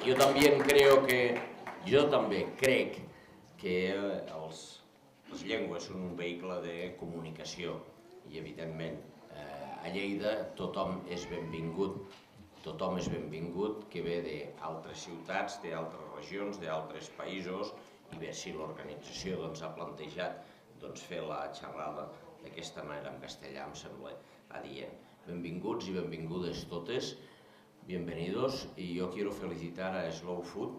Jo també crec que les llengües són un vehicle de comunicació i, evidentment, a Lleida tothom és benvingut. Tothom és benvingut que ve d'altres ciutats, d'altres regions, d'altres països, i bé, si l'organització ha plantejat fer la xerrada d'aquesta manera en castellà, em sembla adient. Benvinguts i benvingudes totes, bienvenidos, y yo quiero felicitar a Slow Food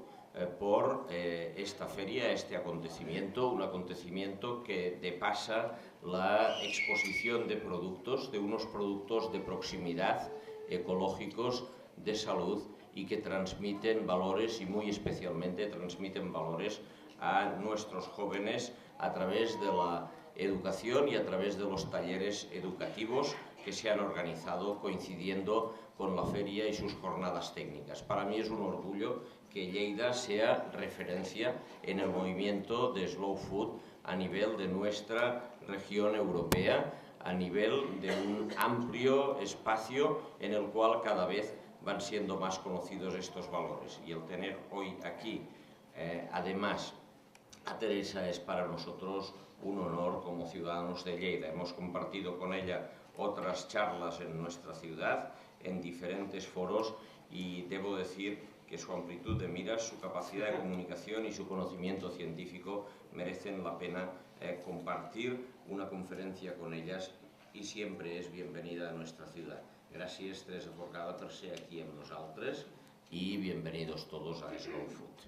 por esta feria, este acontecimiento, un acontecimiento que depasa la exposición de productos, de unos productos de proximidad, ecológicos, de salud y que transmiten valores y muy especialmente transmiten valores a nuestros jóvenes a través de la educación y a través de los talleres educativos que se han organizado coincidiendo con la feria y sus jornadas técnicas. Para mí es un orgullo que Lleida sea referencia en el movimiento de Slow Food a nivel de nuestra región europea, a nivel de un amplio espacio en el cual cada vez van siendo más conocidos estos valores. Y el tener hoy aquí, además, a Teresa es para nosotros un honor como ciudadanos de Lleida. Hemos compartido con ella otras charlas en nuestra ciudad, en diferentes foros, y debo decir que su amplitud de miras, su capacidad de comunicación y su conocimiento científico merecen la pena compartir una conferencia con ellas, y siempre és bienvenida a nuestra ciudad. Gràcies, Teresa Forcada, per ser aquí amb nosaltres, y bienvenidos todos a Slow Food.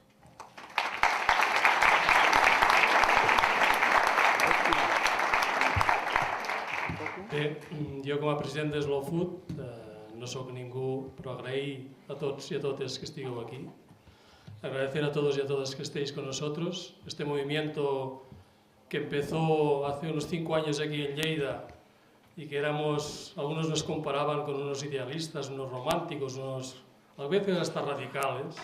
Bé, jo com a president de Slow Food no sóc ningú, però agrair a tots y a totes que estigueu aquí. Agradecer a todos y a todas que estéis con nosotros. Este movimiento que empezó hace unos 5 años aquí en Lleida y que algunos nos comparaban con unos idealistas, unos románticos, a veces hasta radicales.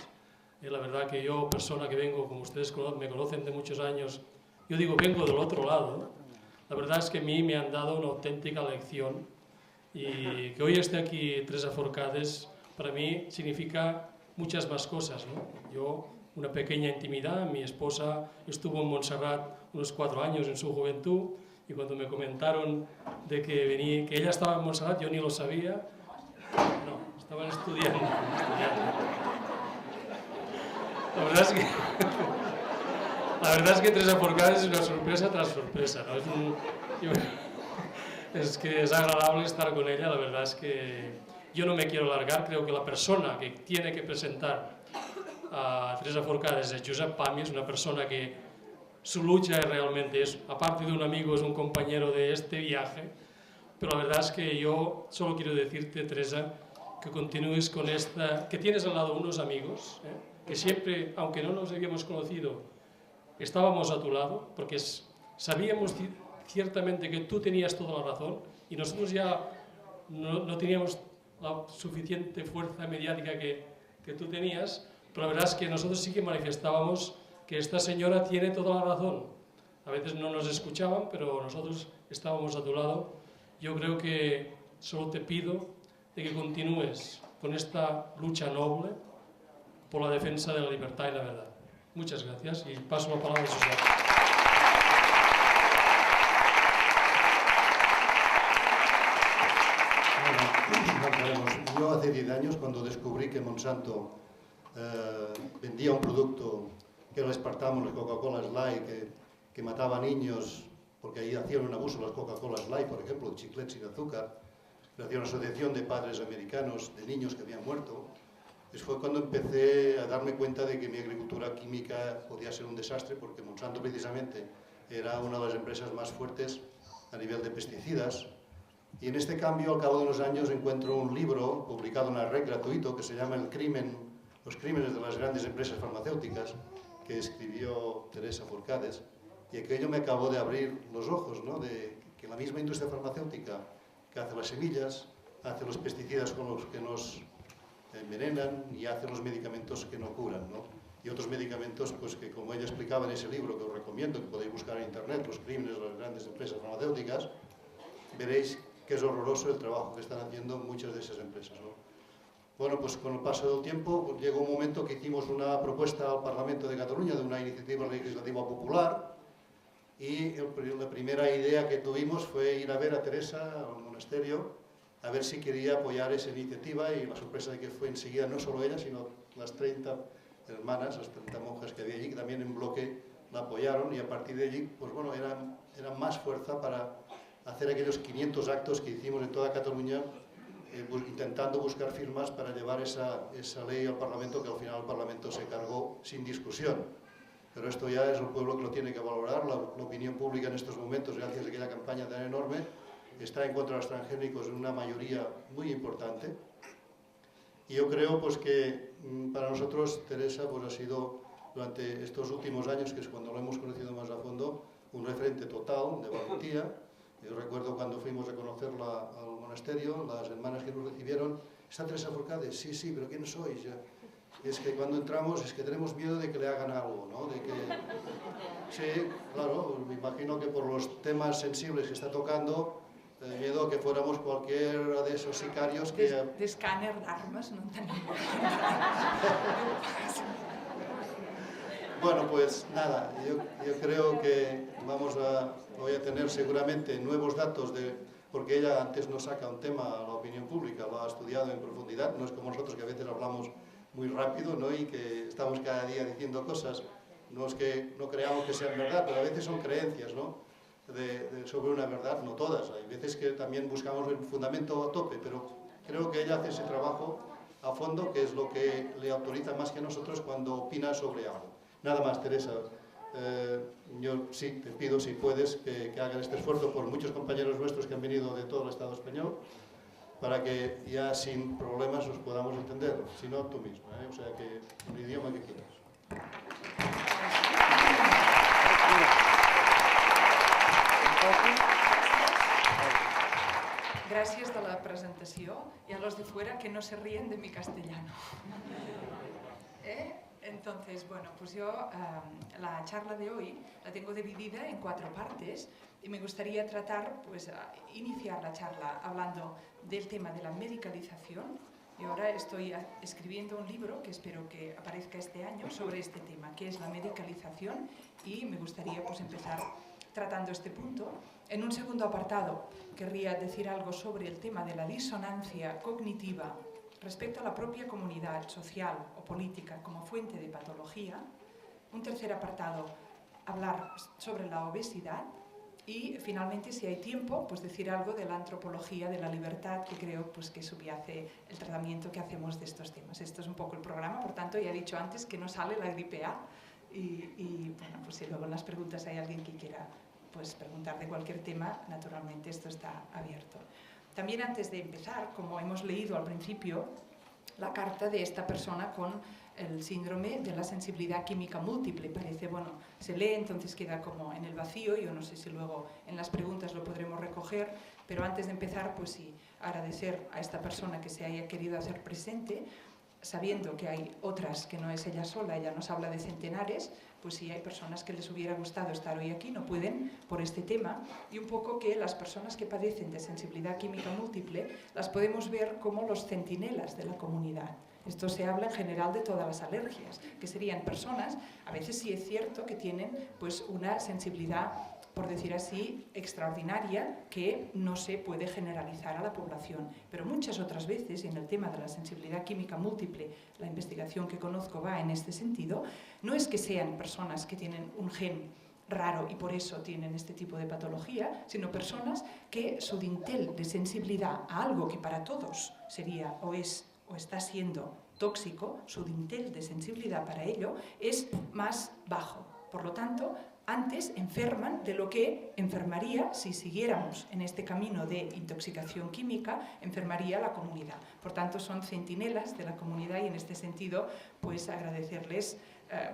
Y la verdad que yo, persona que vengo, como ustedes me conocen de muchos años, yo digo, vengo del otro lado. La verdad es que a mí me han dado una auténtica lección, y que hoy esté aquí Teresa Forcades para mí significa muchas más cosas, ¿no? Yo, una pequeña intimidad, mi esposa estuvo en Montserrat unos 4 años en su juventud, y cuando me comentaron de que ella estaba en Montserrat, yo ni lo sabía. No, estaban estudiando. La verdad es que Teresa Forcades es una sorpresa tras sorpresa, ¿no? Es que es agradable estar con ella. La verdad es que yo no me quiero alargar. Creo que la persona que tiene que presentar a Teresa Forcades es Josep Pami. Es una persona que su lucha realmente es, aparte de un amigo, es un compañero de este viaje. Pero la verdad es que yo solo quiero decirte, Teresa, que continúes con esta, que tienes al lado unos amigos, que siempre, aunque no nos habíamos conocido, estábamos a tu lado, porque sabíamos ciertamente que tú tenías toda la razón, y nosotros ya no teníamos la suficiente fuerza mediática que tú tenías, pero la verdad es que nosotros sí que manifestábamos que esta señora tiene toda la razón. A veces no nos escuchaban, pero nosotros estábamos a tu lado. Yo creo que solo te pido de que continúes con esta lucha noble por la defensa de la libertad y la verdad. Muchas gracias, y paso la palabra a Susana. Yo hace 10 años, cuando descubrí que Monsanto vendía un producto que era el espartamo, las Coca-Colas Light, que mataba a niños porque ahí hacían un abuso las Coca-Colas Light, por ejemplo, de chiclets sin azúcar, hacía una asociación de padres americanos de niños que habían muerto. Fue cuando empecé a darme cuenta de que mi agricultura química podía ser un desastre, porque Monsanto precisamente era una de las empresas más fuertes a nivel de pesticidas. Y en este cambio, al cabo de unos años, encuentro un libro publicado en la red gratuito que se llama Los crímenes de las grandes empresas farmacéuticas, que escribió Teresa Forcades, y aquello me acabó de abrir los ojos, ¿no? De que la misma industria farmacéutica que hace las semillas, hace los pesticidas con los que nos envenenan y hace los medicamentos que no curan, ¿no? Y otros medicamentos, pues que como ella explicaba en ese libro, que os recomiendo, que podéis buscar en internet, Los crímenes de las grandes empresas farmacéuticas, veréis que es horroroso el trabajo que están haciendo muchas de esas empresas, ¿no? Bueno, pues con el paso del tiempo pues, llegó un momento que hicimos una propuesta al Parlamento de Cataluña de una iniciativa legislativa popular y la primera idea que tuvimos fue ir a ver a Teresa al monasterio a ver si quería apoyar esa iniciativa y la sorpresa de que fue enseguida no solo ella, sino las 30 hermanas, las 30 monjas que había allí, que también en bloque la apoyaron y a partir de allí, pues bueno, era más fuerza para hacer aquellos 500 actos que hicimos en toda Cataluña intentando buscar firmas para llevar esa ley al Parlamento, que al final el Parlamento se cargó sin discusión. Pero esto ya es el pueblo que lo tiene que valorar, la opinión pública en estos momentos, gracias a aquella campaña tan enorme, está en contra de los transgénicos en una mayoría muy importante. Y yo creo pues, que para nosotros Teresa pues, ha sido, durante estos últimos años, que es cuando lo hemos conocido más a fondo, un referente total de valentía. Yo recuerdo cuando fuimos a conocerla al monasterio, las hermanas que nos recibieron, ¿está Teresa Forcade? Sí, sí, pero ¿quién sois? Es que cuando entramos es que tenemos miedo de que le hagan algo, ¿no? De que... Sí, claro, me imagino que por los temas sensibles que está tocando, miedo a que fuéramos cualquiera de esos sicarios que... De escáner d'armes, no tenemos. Bueno, pues nada, yo creo que voy a tener seguramente nuevos datos porque ella antes nos saca un tema a la opinión pública, lo ha estudiado en profundidad, no es como nosotros que a veces hablamos muy rápido, ¿no? Y que estamos cada día diciendo cosas, no es que no creamos que sean verdad, pero a veces son creencias, ¿no? Sobre una verdad, no todas, hay veces que también buscamos el fundamento a tope, pero creo que ella hace ese trabajo a fondo, que es lo que le autoriza más que nosotros cuando opina sobre algo. Nada más, Teresa. Yo sí te pido, si puedes, que hagan este esfuerzo por muchos compañeros nuestros que han venido de todo el Estado español, para que ya sin problemas nos podamos entender, si no tú mismo, ¿eh? O sea que el idioma que quieras. Gràcies de la presentació y a los de fuera que no se ríen de mi castellano. Entonces, bueno, pues yo la charla de hoy la tengo dividida en 4 partes y me gustaría tratar, pues, iniciar la charla hablando del tema de la medicalización. Y ahora estoy escribiendo un libro que espero que aparezca este año sobre este tema, que es la medicalización, y me gustaría pues empezar tratando este punto. En un segundo apartado querría decir algo sobre el tema de la disonancia cognitiva respecto a la propia comunidad social o política como fuente de patología. Un tercer apartado, hablar sobre la obesidad. Y finalmente, si hay tiempo, pues decir algo de la antropología de la libertad, que creo pues, que subyace el tratamiento que hacemos de estos temas. Esto es un poco el programa, por tanto, ya he dicho antes que no sale la gripe A. Y bueno, pues si luego en las preguntas hay alguien que quiera pues, preguntar de cualquier tema, naturalmente esto está abierto. También antes de empezar, como hemos leído al principio, la carta de esta persona con el síndrome de la sensibilidad química múltiple. Parece, bueno, se lee, entonces queda como en el vacío. Yo no sé si luego en las preguntas lo podremos recoger, pero antes de empezar, pues sí, agradecer a esta persona que se haya querido hacer presente, sabiendo que hay otras que no es ella sola, ella nos habla de centenares, pues sí hay personas que les hubiera gustado estar hoy aquí, no pueden por este tema, y un poco que las personas que padecen de sensibilidad química múltiple las podemos ver como los centinelas de la comunidad. Esto se habla en general de todas las alergias, que serían personas, a veces sí es cierto que tienen pues una sensibilidad, por decir así, extraordinaria, que no se puede generalizar a la población. Pero muchas otras veces, en el tema de la sensibilidad química múltiple, la investigación que conozco va en este sentido, no es que sean personas que tienen un gen raro y por eso tienen este tipo de patología, sino personas que su dintel de sensibilidad a algo que para todos sería o es o está siendo tóxico, su dintel de sensibilidad para ello es más bajo. Por lo tanto, antes enferman de lo que enfermaría, si siguiéramos en este camino de intoxicación química, enfermaría la comunidad. Por tanto, son centinelas de la comunidad y en este sentido, pues agradecerles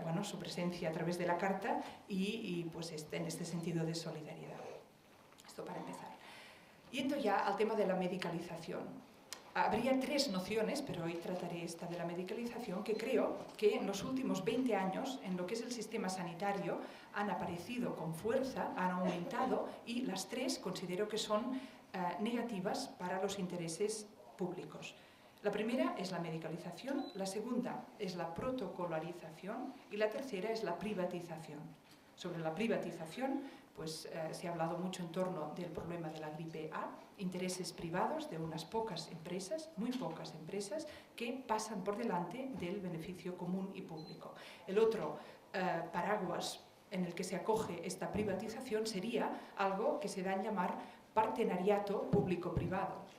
bueno, su presencia a través de la carta y pues en este sentido de solidaridad. Esto para empezar. Yendo ya al tema de la medicalización. Habría 3 nociones, pero hoy trataré esta de la medicalización, que creo que en los últimos 20 años, en lo que es el sistema sanitario, han aparecido con fuerza, han aumentado, y las 3 considero que son negativas para los intereses públicos. La primera es la medicalización, la segunda es la protocolarización y la tercera es la privatización. Sobre la privatización, pues se ha hablado mucho en torno del problema de la gripe A, intereses privados de unas pocas empresas, muy pocas empresas, que pasan por delante del beneficio común y público. El otro paraguas en el que se acoge esta privatización sería algo que se da en llamar partenariato público-privado.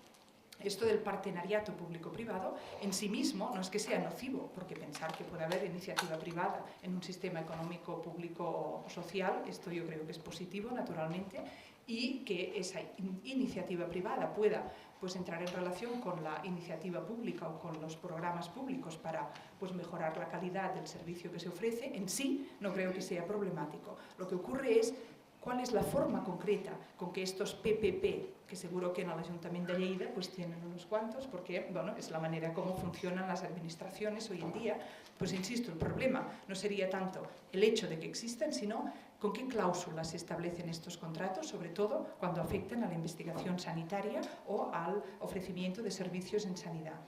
Esto del partenariato público-privado en sí mismo no es que sea nocivo, porque pensar que puede haber iniciativa privada en un sistema económico, público o social, esto yo creo que es positivo, naturalmente, y que esa iniciativa privada pueda pues, entrar en relación con la iniciativa pública o con los programas públicos para pues, mejorar la calidad del servicio que se ofrece, en sí no creo que sea problemático. Lo que ocurre es cuál es la forma concreta con que estos PPP, que seguro que en el Ayuntamiento de Lleida pues tienen unos cuantos, porque bueno, es la manera como funcionan las administraciones hoy en día, pues insisto, el problema no sería tanto el hecho de que existan, sino con qué cláusulas se establecen estos contratos, sobre todo cuando afectan a la investigación sanitaria o al ofrecimiento de servicios en sanidad.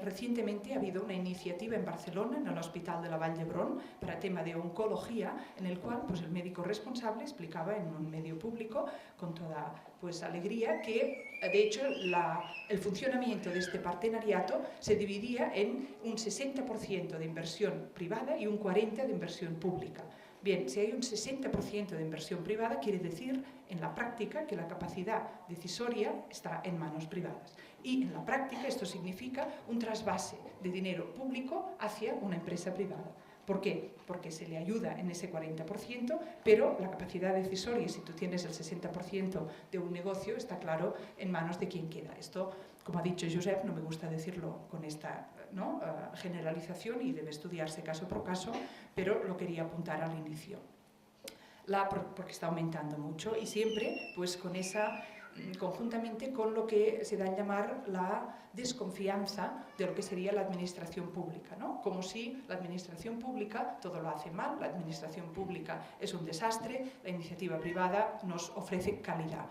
Recientemente ha habido una iniciativa en Barcelona, en el Hospital de la Vall d'Hebron, para tema de oncología, en el cual pues, el médico responsable explicaba en un medio público con toda pues, alegría que, de hecho, el funcionamiento de este partenariato se dividía en un 60% de inversión privada y un 40% de inversión pública. Bien, si hay un 60% de inversión privada, quiere decir en la práctica que la capacidad decisoria está en manos privadas. Y en la práctica esto significa un trasvase de dinero público hacia una empresa privada. ¿Por qué? Porque se le ayuda en ese 40%, pero la capacidad decisoria, si tú tienes el 60% de un negocio, está claro en manos de quien queda. Esto, como ha dicho Josep, no me gusta decirlo con esta generalización y debe estudiarse caso por caso, pero lo quería apuntar al inicio. Porque está aumentando mucho y siempre pues con esa conjuntamente con lo que se da a llamar la desconfianza de lo que sería la administración pública, ¿no? Como si la administración pública todo lo hace mal, la administración pública es un desastre, la iniciativa privada nos ofrece calidad.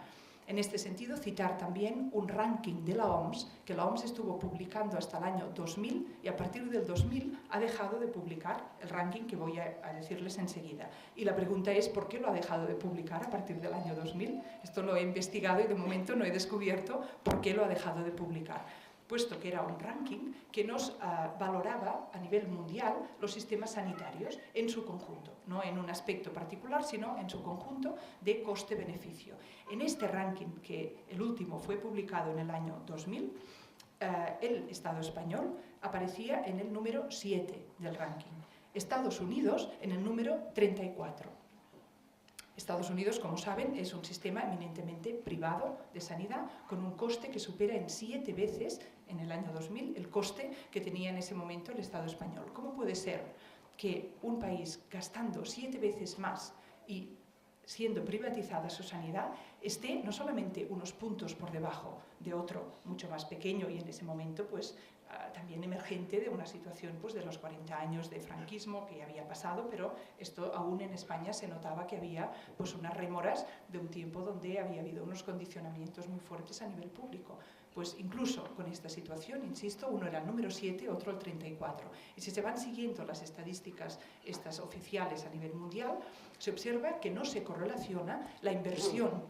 En este sentido, citar también un ranking de la OMS, que la OMS estuvo publicando hasta el año 2000 y a partir del 2000 ha dejado de publicar el ranking que voy a decirles enseguida. Y la pregunta es, ¿por qué lo ha dejado de publicar a partir del año 2000? Esto lo he investigado y de momento no he descubierto por qué lo ha dejado de publicar, puesto que era un ranking que nos valoraba a nivel mundial los sistemas sanitarios en su conjunto, no en un aspecto particular, sino en su conjunto de coste-beneficio. En este ranking, que el último fue publicado en el año 2000, el Estado español aparecía en el número 7 del ranking, Estados Unidos en el número 34. Estados Unidos, como saben, es un sistema eminentemente privado de sanidad con un coste que supera en 7 veces en el año 2000 el coste que tenía en ese momento el Estado español. ¿Cómo puede ser que un país gastando 7 veces más y siendo privatizada su sanidad esté no solamente unos puntos por debajo de otro mucho más pequeño y en ese momento pues también emergente de una situación pues, de los 40 años de franquismo que ya había pasado, pero esto aún en España se notaba que había pues, unas rémoras de un tiempo donde había habido unos condicionamientos muy fuertes a nivel público. Pues incluso con esta situación, insisto, uno era el número 7, otro el 34. Y si se van siguiendo las estadísticas estas oficiales a nivel mundial, se observa que no se correlaciona la inversión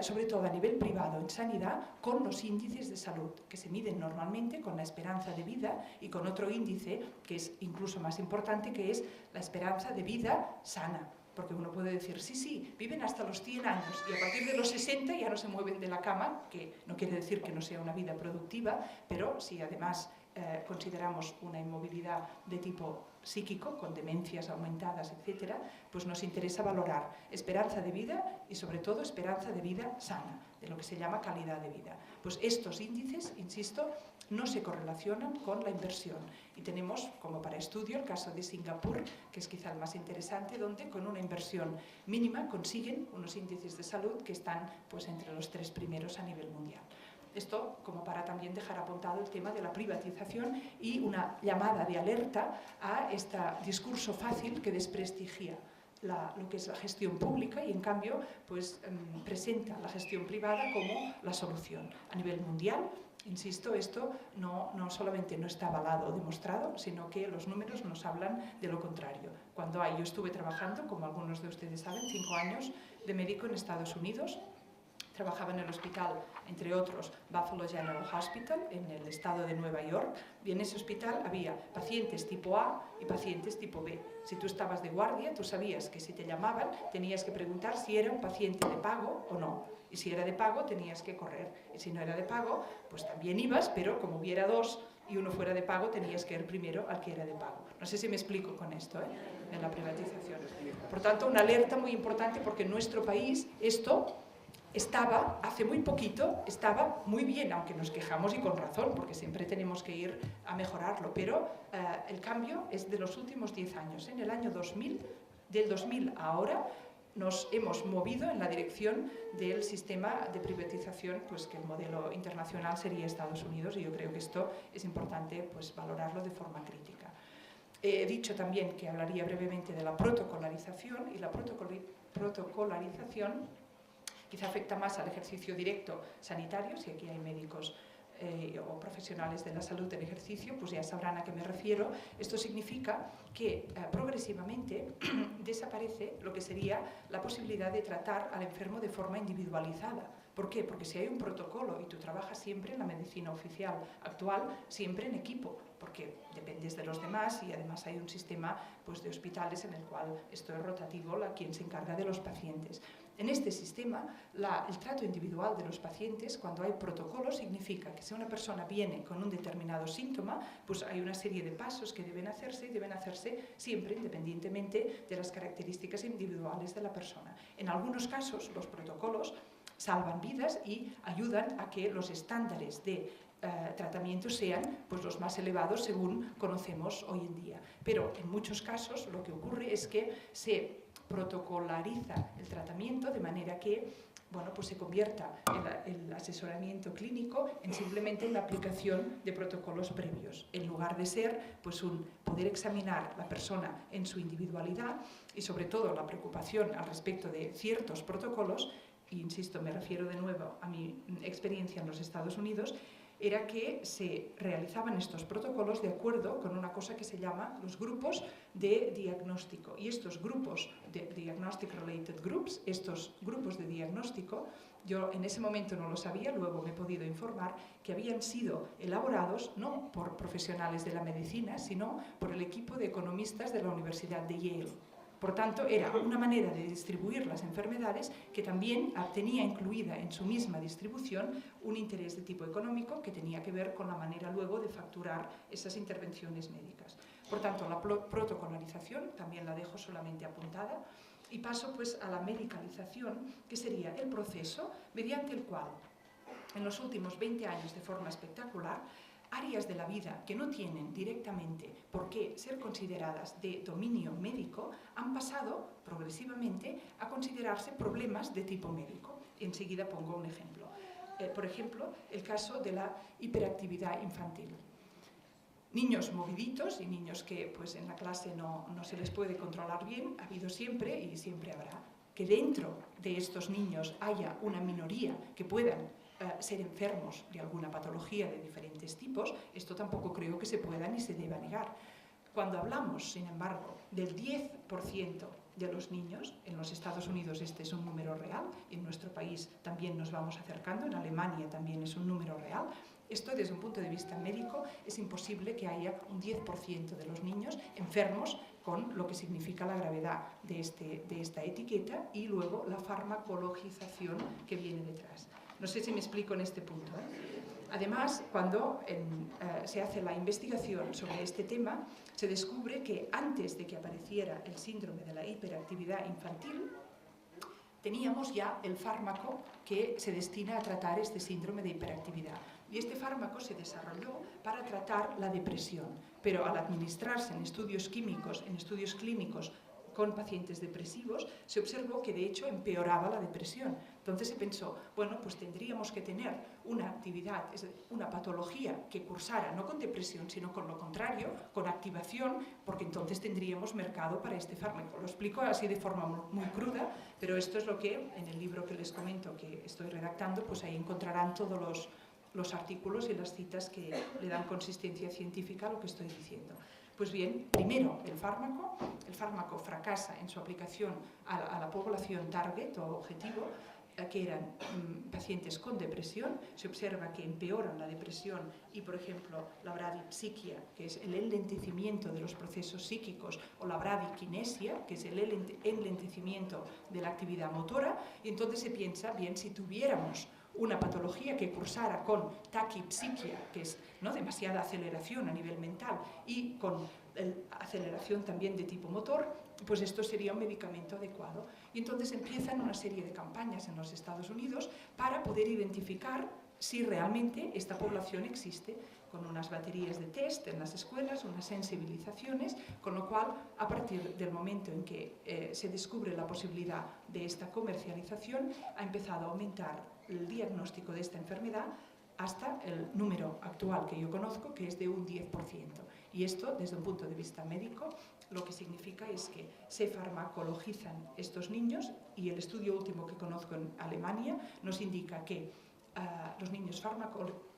sobre todo a nivel privado en sanidad, con los índices de salud, que se miden normalmente con la esperanza de vida y con otro índice que es incluso más importante, que es la esperanza de vida sana. Porque uno puede decir, sí, viven hasta los 100 años y a partir de los 60 ya no se mueven de la cama, que no quiere decir que no sea una vida productiva, pero si además consideramos una inmovilidad de tipo psíquico, con demencias aumentadas, etcétera, pues nos interesa valorar esperanza de vida y sobre todo esperanza de vida sana, de lo que se llama calidad de vida. Pues estos índices, insisto, no se correlacionan con la inversión. Y tenemos, como para estudio, el caso de Singapur, que es quizá el más interesante, donde con una inversión mínima consiguen unos índices de salud que están pues, entre los 3 primeros a nivel mundial. Esto como para también dejar apuntado el tema de la privatización y una llamada de alerta a este discurso fácil que desprestigia lo que es la gestión pública y en cambio pues, presenta la gestión privada como la solución. A nivel mundial Insisto, esto no solamente no está avalado o demostrado, sino que los números nos hablan de lo contrario. Yo estuve trabajando, como algunos de ustedes saben, 5 años de médico en Estados Unidos. Trabajaba en el hospital, entre otros, Buffalo General Hospital, en el estado de Nueva York, y en ese hospital había pacientes tipo A y pacientes tipo B. Si tú estabas de guardia, tú sabías que si te llamaban, tenías que preguntar si era un paciente de pago o no. Y si era de pago, tenías que correr. Y si no era de pago, pues también ibas, pero como hubiera 2 y uno fuera de pago, tenías que ir primero al que era de pago. No sé si me explico con esto, en la privatización. Por tanto, una alerta muy importante, porque en nuestro país esto estaba, hace muy poquito, estaba muy bien, aunque nos quejamos y con razón, porque siempre tenemos que ir a mejorarlo, pero el cambio es de los últimos 10 años. En el año 2000, del 2000 a ahora, nos hemos movido en la dirección del sistema de privatización, pues que el modelo internacional sería Estados Unidos, y yo creo que esto es importante pues, valorarlo de forma crítica. He dicho también que hablaría brevemente de la protocolarización, y la protocolarización quizá afecta más al ejercicio directo sanitario, si aquí hay médicos o profesionales de la salud del ejercicio, pues ya sabrán a qué me refiero. Esto significa que progresivamente desaparece lo que sería la posibilidad de tratar al enfermo de forma individualizada. ¿Por qué? Porque si hay un protocolo y tú trabajas siempre en la medicina oficial actual, siempre en equipo, porque dependes de los demás y además hay un sistema pues, de hospitales en el cual esto es rotativo, quien se encarga de los pacientes. En este sistema, el trato individual de los pacientes, cuando hay protocolos, significa que si una persona viene con un determinado síntoma, pues hay una serie de pasos que deben hacerse y deben hacerse siempre independientemente de las características individuales de la persona. En algunos casos, los protocolos salvan vidas y ayudan a que los estándares de tratamiento sean pues, los más elevados según conocemos hoy en día. Pero en muchos casos lo que ocurre es que se protocolariza el tratamiento de manera que pues se convierta el asesoramiento clínico en simplemente la aplicación de protocolos previos, en lugar de ser pues, poder examinar la persona en su individualidad y sobre todo la preocupación al respecto de ciertos protocolos, e insisto, me refiero de nuevo a mi experiencia en los Estados Unidos, era que se realizaban estos protocolos de acuerdo con una cosa que se llama los grupos de diagnóstico. Y estos grupos de Diagnostic Related Groups, estos grupos de diagnóstico, yo en ese momento no lo sabía, luego me he podido informar que habían sido elaborados no por profesionales de la medicina, sino por el equipo de economistas de la Universidad de Yale. Por tanto, era una manera de distribuir las enfermedades que también tenía incluida en su misma distribución un interés de tipo económico que tenía que ver con la manera luego de facturar esas intervenciones médicas. Por tanto, la protocolarización también la dejo solamente apuntada y paso pues a la medicalización, que sería el proceso mediante el cual en los últimos 20 años de forma espectacular áreas de la vida que no tienen directamente por qué ser consideradas de dominio médico han pasado progresivamente a considerarse problemas de tipo médico. Enseguida pongo un ejemplo. Por ejemplo, el caso de la hiperactividad infantil. Niños moviditos y niños que pues, en la clase no se les puede controlar bien, ha habido siempre y siempre habrá. Que dentro de estos niños haya una minoría que puedan ser enfermos de alguna patología de diferentes tipos, esto tampoco creo que se pueda ni se deba negar. Cuando hablamos, sin embargo, del 10% de los niños, en los Estados Unidos este es un número real, en nuestro país también nos vamos acercando, en Alemania también es un número real, esto desde un punto de vista médico es imposible que haya un 10% de los niños enfermos con lo que significa la gravedad de esta etiqueta y luego la farmacologización que viene detrás. No sé si me explico en este punto. Además, cuando se hace la investigación sobre este tema, se descubre que antes de que apareciera el síndrome de la hiperactividad infantil, teníamos ya el fármaco que se destina a tratar este síndrome de hiperactividad. Y este fármaco se desarrolló para tratar la depresión, pero al administrarse en estudios químicos, en estudios clínicos, con pacientes depresivos, se observó que de hecho empeoraba la depresión. Entonces se pensó, bueno, pues tendríamos que tener una actividad, una patología que cursara no con depresión, sino con lo contrario, con activación, porque entonces tendríamos mercado para este fármaco. Lo explico así de forma muy cruda, pero esto es lo que en el libro que les comento que estoy redactando, pues ahí encontrarán todos los artículos y las citas que le dan consistencia científica a lo que estoy diciendo. Pues bien, primero, el fármaco fracasa en su aplicación a la población target o objetivo, que eran pacientes con depresión. Se observa que empeoran la depresión y, por ejemplo, la bradipsiquia, que es el enlentecimiento de los procesos psíquicos, o la bradiquinesia, que es el enlentecimiento de la actividad motora, y entonces se piensa, bien, si tuviéramos una patología que cursara con taquipsiquia, que es, ¿no?, demasiada aceleración a nivel mental, y con aceleración también de tipo motor, pues esto sería un medicamento adecuado. Y entonces empiezan una serie de campañas en los Estados Unidos para poder identificar si realmente esta población existe, con unas baterías de test en las escuelas, unas sensibilizaciones, con lo cual, a partir del momento en que se descubre la posibilidad de esta comercialización, ha empezado a aumentar el diagnóstico de esta enfermedad hasta el número actual que yo conozco, que es de un 10%. Y esto, desde un punto de vista médico, lo que significa es que se farmacologizan estos niños, y el estudio último que conozco en Alemania nos indica que los niños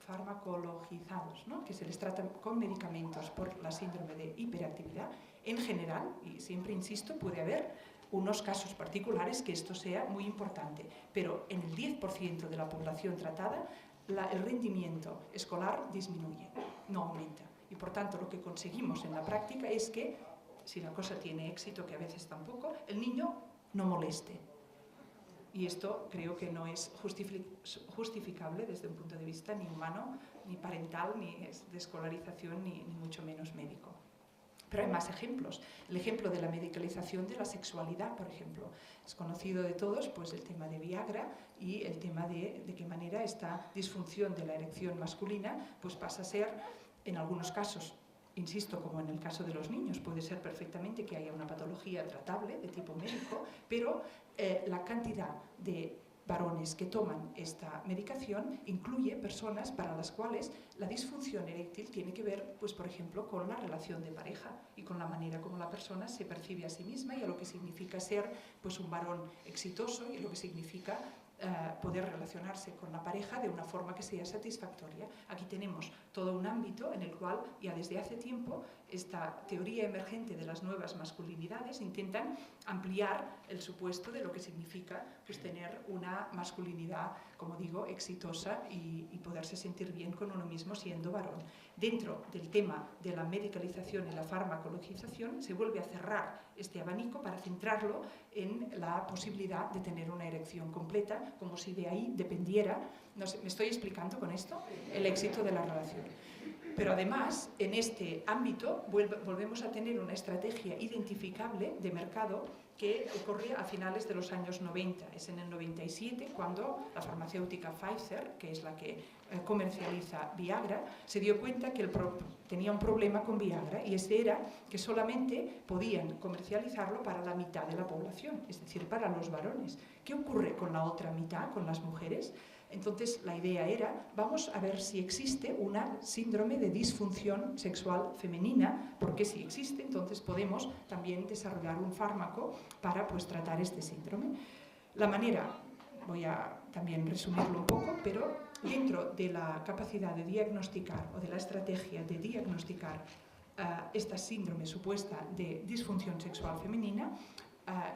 farmacologizados, ¿no?, que se les trata con medicamentos por la síndrome de hiperactividad, en general, y siempre insisto, puede haber unos casos particulares que esto sea muy importante, pero en el 10% de la población tratada, el rendimiento escolar disminuye, no aumenta. Y por tanto, lo que conseguimos en la práctica es que, si la cosa tiene éxito, que a veces tampoco, el niño no moleste. Y esto creo que no es justificable desde un punto de vista ni humano, ni parental, ni de escolarización, ni mucho menos médico. Pero hay más ejemplos. El ejemplo de la medicalización de la sexualidad, por ejemplo. Es conocido de todos, pues, el tema de Viagra y el tema de qué manera esta disfunción de la erección masculina pues pasa a ser, en algunos casos, insisto, como en el caso de los niños, puede ser perfectamente que haya una patología tratable de tipo médico, pero la cantidad de varones que toman esta medicación incluye personas para las cuales la disfunción eréctil tiene que ver, pues, por ejemplo, con la relación de pareja y con la manera como la persona se percibe a sí misma y a lo que significa ser, pues, un varón exitoso, y lo que significa poder relacionarse con la pareja de una forma que sea satisfactoria. Aquí tenemos todo un ámbito en el cual ya desde hace tiempo esta teoría emergente de las nuevas masculinidades intentan ampliar el supuesto de lo que significa, pues, tener una masculinidad, como digo, exitosa y poderse sentir bien con uno mismo siendo varón. Dentro del tema de la medicalización y la farmacologización se vuelve a cerrar este abanico para centrarlo en la posibilidad de tener una erección completa, como si de ahí dependiera, no sé, ¿me estoy explicando con esto?, el éxito de la relación. Pero además, en este ámbito volvemos a tener una estrategia identificable de mercado que ocurre a finales de los años 90. Es en el 97 cuando la farmacéutica Pfizer, que es la que comercializa Viagra, se dio cuenta que tenía un problema con Viagra, y ese era que solamente podían comercializarlo para la mitad de la población, es decir, para los varones. ¿Qué ocurre con la otra mitad, con las mujeres? Entonces, la idea era, vamos a ver si existe una síndrome de disfunción sexual femenina, porque si existe, entonces podemos también desarrollar un fármaco para, pues, tratar este síndrome. La manera, voy a también resumirlo un poco, pero dentro de la capacidad de diagnosticar o de la estrategia de diagnosticar esta síndrome supuesta de disfunción sexual femenina,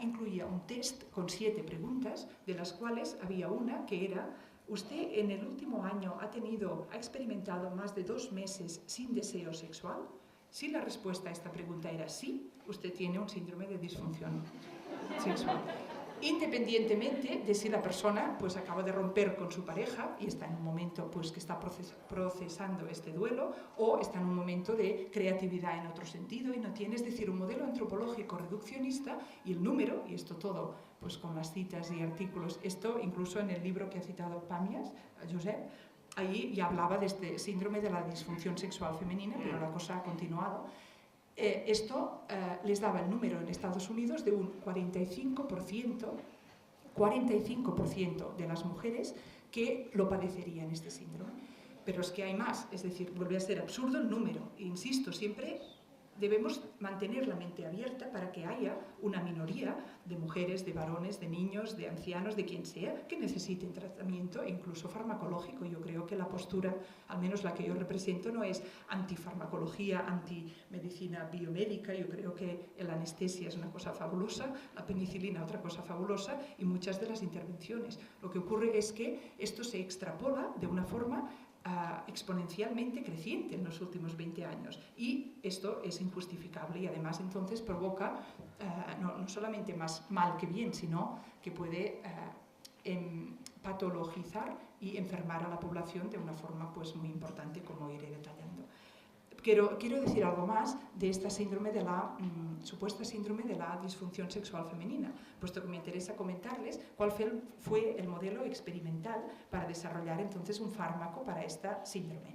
incluía un test con 7 preguntas, de las cuales había una que era: ¿usted en el último año ha experimentado más de 2 meses sin deseo sexual? Si la respuesta a esta pregunta era sí, usted tiene un síndrome de disfunción sexual. Independientemente de si la persona, pues, acaba de romper con su pareja y está en un momento, pues, que está procesando este duelo, o está en un momento de creatividad en otro sentido y no tiene, es decir, un modelo antropológico reduccionista, y el número, y esto todo, pues, con las citas y artículos, esto incluso en el libro que ha citado Pàmies, Josep, ahí ya hablaba de este síndrome de la disfunción sexual femenina, pero la cosa ha continuado. Esto les daba el número en Estados Unidos de un 45% de las mujeres que lo padecerían este síndrome. Pero es que hay más, es decir, vuelve a ser absurdo el número. Insisto, siempre debemos mantener la mente abierta para que haya una minoría de mujeres, de varones, de niños, de ancianos, de quien sea, que necesiten tratamiento, incluso farmacológico. Yo creo que la postura, al menos la que yo represento, no es antifarmacología, antimedicina biomédica. Yo creo que la anestesia es una cosa fabulosa, la penicilina otra cosa fabulosa, y muchas de las intervenciones. Lo que ocurre es que esto se extrapola de una forma exponencialmente creciente en los últimos 20 años, y esto es injustificable, y además entonces provoca no solamente más mal que bien, sino que puede patologizar y enfermar a la población de una forma pues muy importante, como iré detallando. Quiero decir algo más de esta síndrome de la supuesta síndrome de la disfunción sexual femenina, puesto que me interesa comentarles cuál fue el modelo experimental para desarrollar entonces un fármaco para esta síndrome.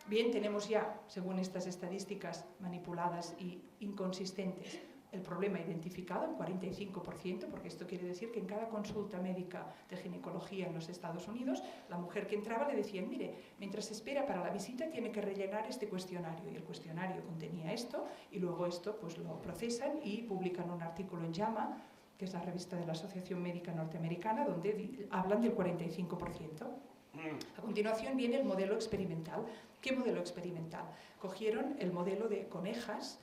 Bien, tenemos ya, según estas estadísticas manipuladas y inconsistentes, el problema identificado en 45%, porque esto quiere decir que en cada consulta médica de ginecología en los Estados Unidos, la mujer que entraba le decían, mire, mientras espera para la visita tiene que rellenar este cuestionario, y el cuestionario contenía esto, y luego esto pues lo procesan y publican un artículo en JAMA, que es la revista de la Asociación Médica Norteamericana, donde hablan del 45%. A continuación viene el modelo experimental. ¿Qué modelo experimental? Cogieron el modelo de conejas,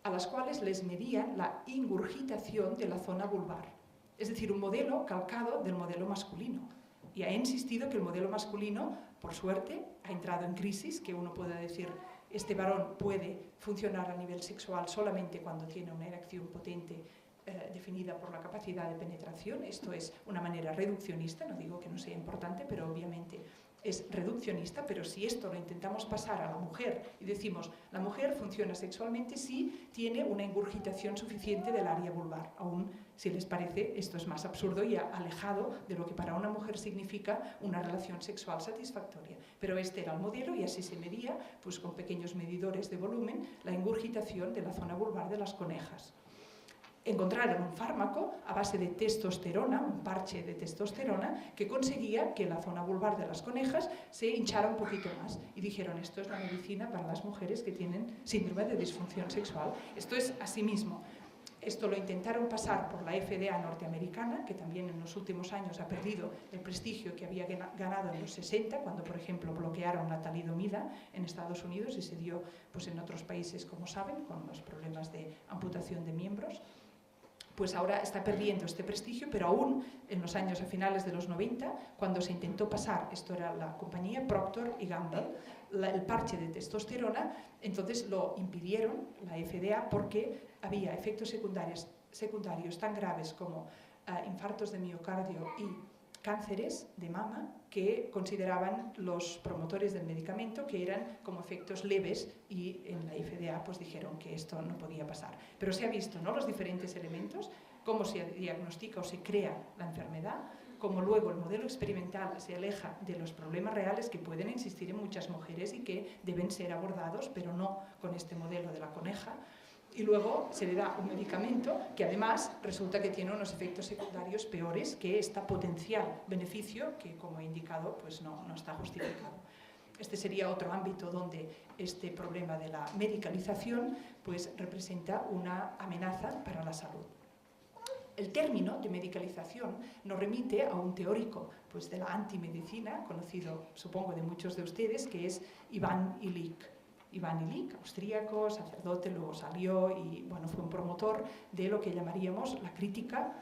a las cuales les medían la ingurgitación de la zona vulvar. Es decir, un modelo calcado del modelo masculino. Y ha insistido que el modelo masculino, por suerte, ha entrado en crisis, que uno puede decir, este varón puede funcionar a nivel sexual solamente cuando tiene una erección potente definida por la capacidad de penetración. Esto es una manera reduccionista, no digo que no sea importante, pero obviamente es reduccionista. Pero si esto lo intentamos pasar a la mujer y decimos, la mujer funciona sexualmente si tiene una ingurgitación suficiente del área vulvar, aún si les parece esto es más absurdo y alejado de lo que para una mujer significa una relación sexual satisfactoria. Pero este era el modelo, y así se medía, pues con pequeños medidores de volumen, la ingurgitación de la zona vulvar de las conejas. Encontraron un fármaco a base de testosterona, un parche de testosterona, que conseguía que la zona vulvar de las conejas se hinchara un poquito más. Y dijeron, esto es la medicina para las mujeres que tienen síndrome de disfunción sexual. Esto es así mismo. Esto lo intentaron pasar por la FDA norteamericana, que también en los últimos años ha perdido el prestigio que había ganado en los 60, cuando, por ejemplo, bloquearon la talidomida en Estados Unidos, y se dio pues, en otros países, como saben, con los problemas de amputación de miembros. Pues ahora está perdiendo este prestigio, pero aún en los años a finales de los 90, cuando se intentó pasar, esto era la compañía Procter y Gamble, el parche de testosterona, entonces lo impidieron la FDA porque había efectos secundarios tan graves como infartos de miocardio y cánceres de mama, que consideraban los promotores del medicamento que eran como efectos leves, y en la FDA pues dijeron que esto no podía pasar. Pero se ha visto, ¿no?, los diferentes elementos, cómo se diagnostica o se crea la enfermedad, cómo luego el modelo experimental se aleja de los problemas reales que pueden existir en muchas mujeres y que deben ser abordados, pero no con este modelo de la coneja. Y luego se le da un medicamento que además resulta que tiene unos efectos secundarios peores que este potencial beneficio que, como he indicado, pues no está justificado. Este sería otro ámbito donde este problema de la medicalización pues, representa una amenaza para la salud. El término de medicalización nos remite a un teórico pues, de la antimedicina, conocido supongo de muchos de ustedes, que es Ivan Illich. Ivan Illich, austríaco, sacerdote, luego salió y bueno, fue un promotor de lo que llamaríamos la crítica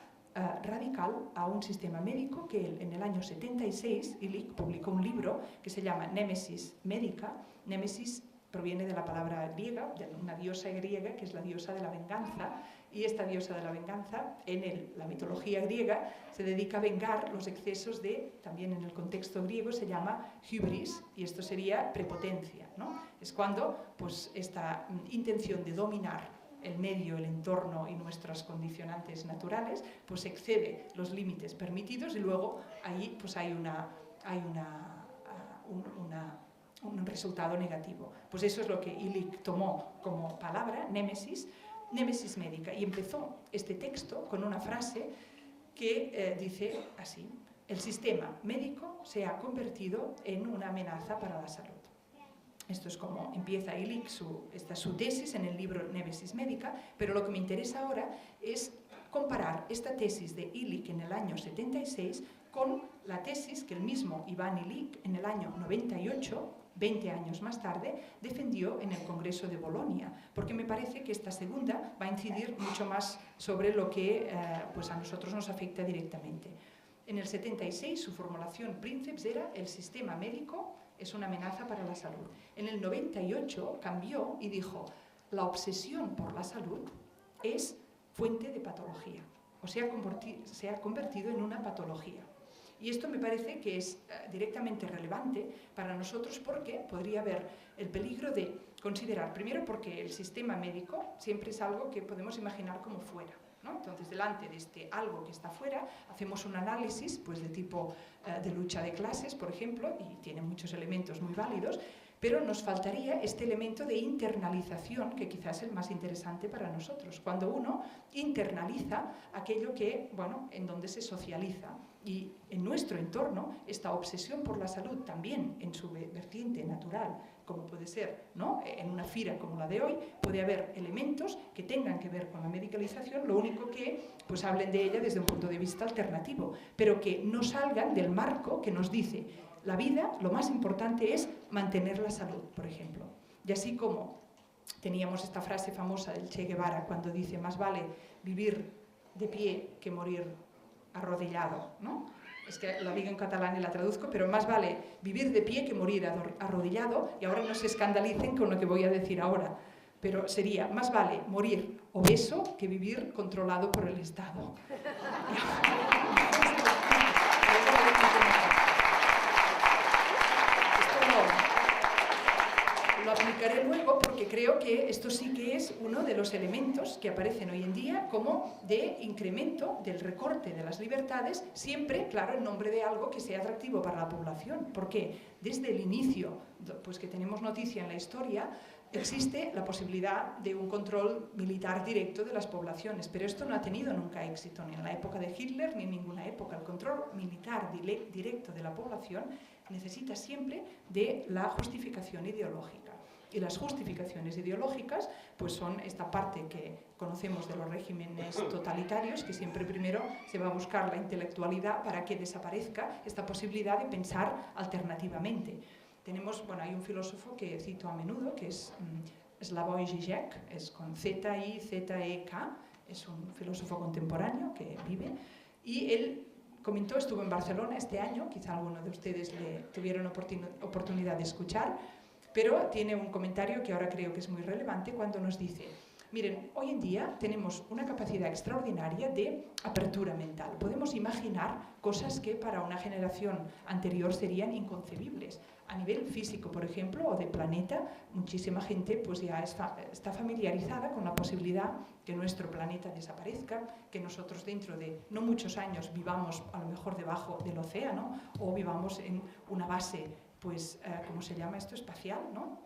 radical a un sistema médico, que él, en el año 76, Illich publicó un libro que se llama Némesis Médica. Némesis proviene de la palabra griega, de una diosa griega que es la diosa de la venganza, y esta diosa de la venganza, en la mitología griega, se dedica a vengar los excesos también en el contexto griego se llama hybris, y esto sería prepotencia, ¿no? Es cuando pues, esta intención de dominar el medio, el entorno y nuestras condicionantes naturales, pues excede los límites permitidos, y luego ahí pues, hay un resultado negativo. Pues eso es lo que Illich tomó como palabra, némesis médica, y empezó este texto con una frase que dice así: el sistema médico se ha convertido en una amenaza para la salud. Esto es como empieza Illich esta es su tesis en el libro Nemesis Médica, pero lo que me interesa ahora es comparar esta tesis de Illich en el año 76 con la tesis que el mismo Ivan Illich en el año 98, 20 años más tarde, defendió en el Congreso de Bolonia, porque me parece que esta segunda va a incidir mucho más sobre lo que pues a nosotros nos afecta directamente. En el 76 su formulación princeps era el sistema médico es una amenaza para la salud. En el 98 cambió y dijo la obsesión por la salud es fuente de patología, o se ha convertido en una patología. Y esto me parece que es directamente relevante para nosotros porque podría haber el peligro de considerar, primero porque el sistema médico siempre es algo que podemos imaginar como fuera, ¿no? Entonces, delante de este algo que está fuera, hacemos un análisis pues, de tipo de lucha de clases, por ejemplo, y tiene muchos elementos muy válidos, pero nos faltaría este elemento de internalización que quizás es el más interesante para nosotros, cuando uno internaliza aquello que, bueno, en donde se socializa. Y en nuestro entorno, esta obsesión por la salud también en su vertiente natural, como puede ser, ¿no? En una fira como la de hoy, puede haber elementos que tengan que ver con la medicalización, lo único que pues, hablen de ella desde un punto de vista alternativo, pero que no salgan del marco que nos dice la vida, lo más importante es mantener la salud, por ejemplo. Y así como teníamos esta frase famosa del Che Guevara cuando dice más vale vivir de pie que morir arrodillado, ¿no? Es que la digo en catalán y la traduzco, pero más vale vivir de pie que morir arrodillado, y ahora no se escandalicen con lo que voy a decir ahora, pero sería más vale morir obeso que vivir controlado por el Estado. Lo aplicaré luego porque creo que esto sí que es uno de los elementos que aparecen hoy en día como de incremento del recorte de las libertades, siempre, claro, en nombre de algo que sea atractivo para la población. Porque desde el inicio, pues que tenemos noticia en la historia, existe la posibilidad de un control militar directo de las poblaciones, pero esto no ha tenido nunca éxito, ni en la época de Hitler, ni en ninguna época. El control militar directo de la población necesita siempre de la justificación ideológica. Y las justificaciones ideológicas pues son esta parte que conocemos de los regímenes totalitarios, que siempre primero se va a buscar la intelectualidad para que desaparezca esta posibilidad de pensar alternativamente. Tenemos, bueno, hay un filósofo que cito a menudo, que es Slavoj Žižek, es con Z-I-Z-E-K, es un filósofo contemporáneo que vive, y él comentó, estuvo en Barcelona este año, quizá alguno de ustedes le tuvieron oportunidad de escuchar, pero tiene un comentario que ahora creo que es muy relevante cuando nos dice: miren, hoy en día tenemos una capacidad extraordinaria de apertura mental. Podemos imaginar cosas que para una generación anterior serían inconcebibles. A nivel físico, por ejemplo, o de planeta, muchísima gente pues ya está familiarizada con la posibilidad que nuestro planeta desaparezca, que nosotros dentro de no muchos años vivamos a lo mejor debajo del océano o vivamos en una base, pues, ¿cómo se llama esto? Espacial, ¿no?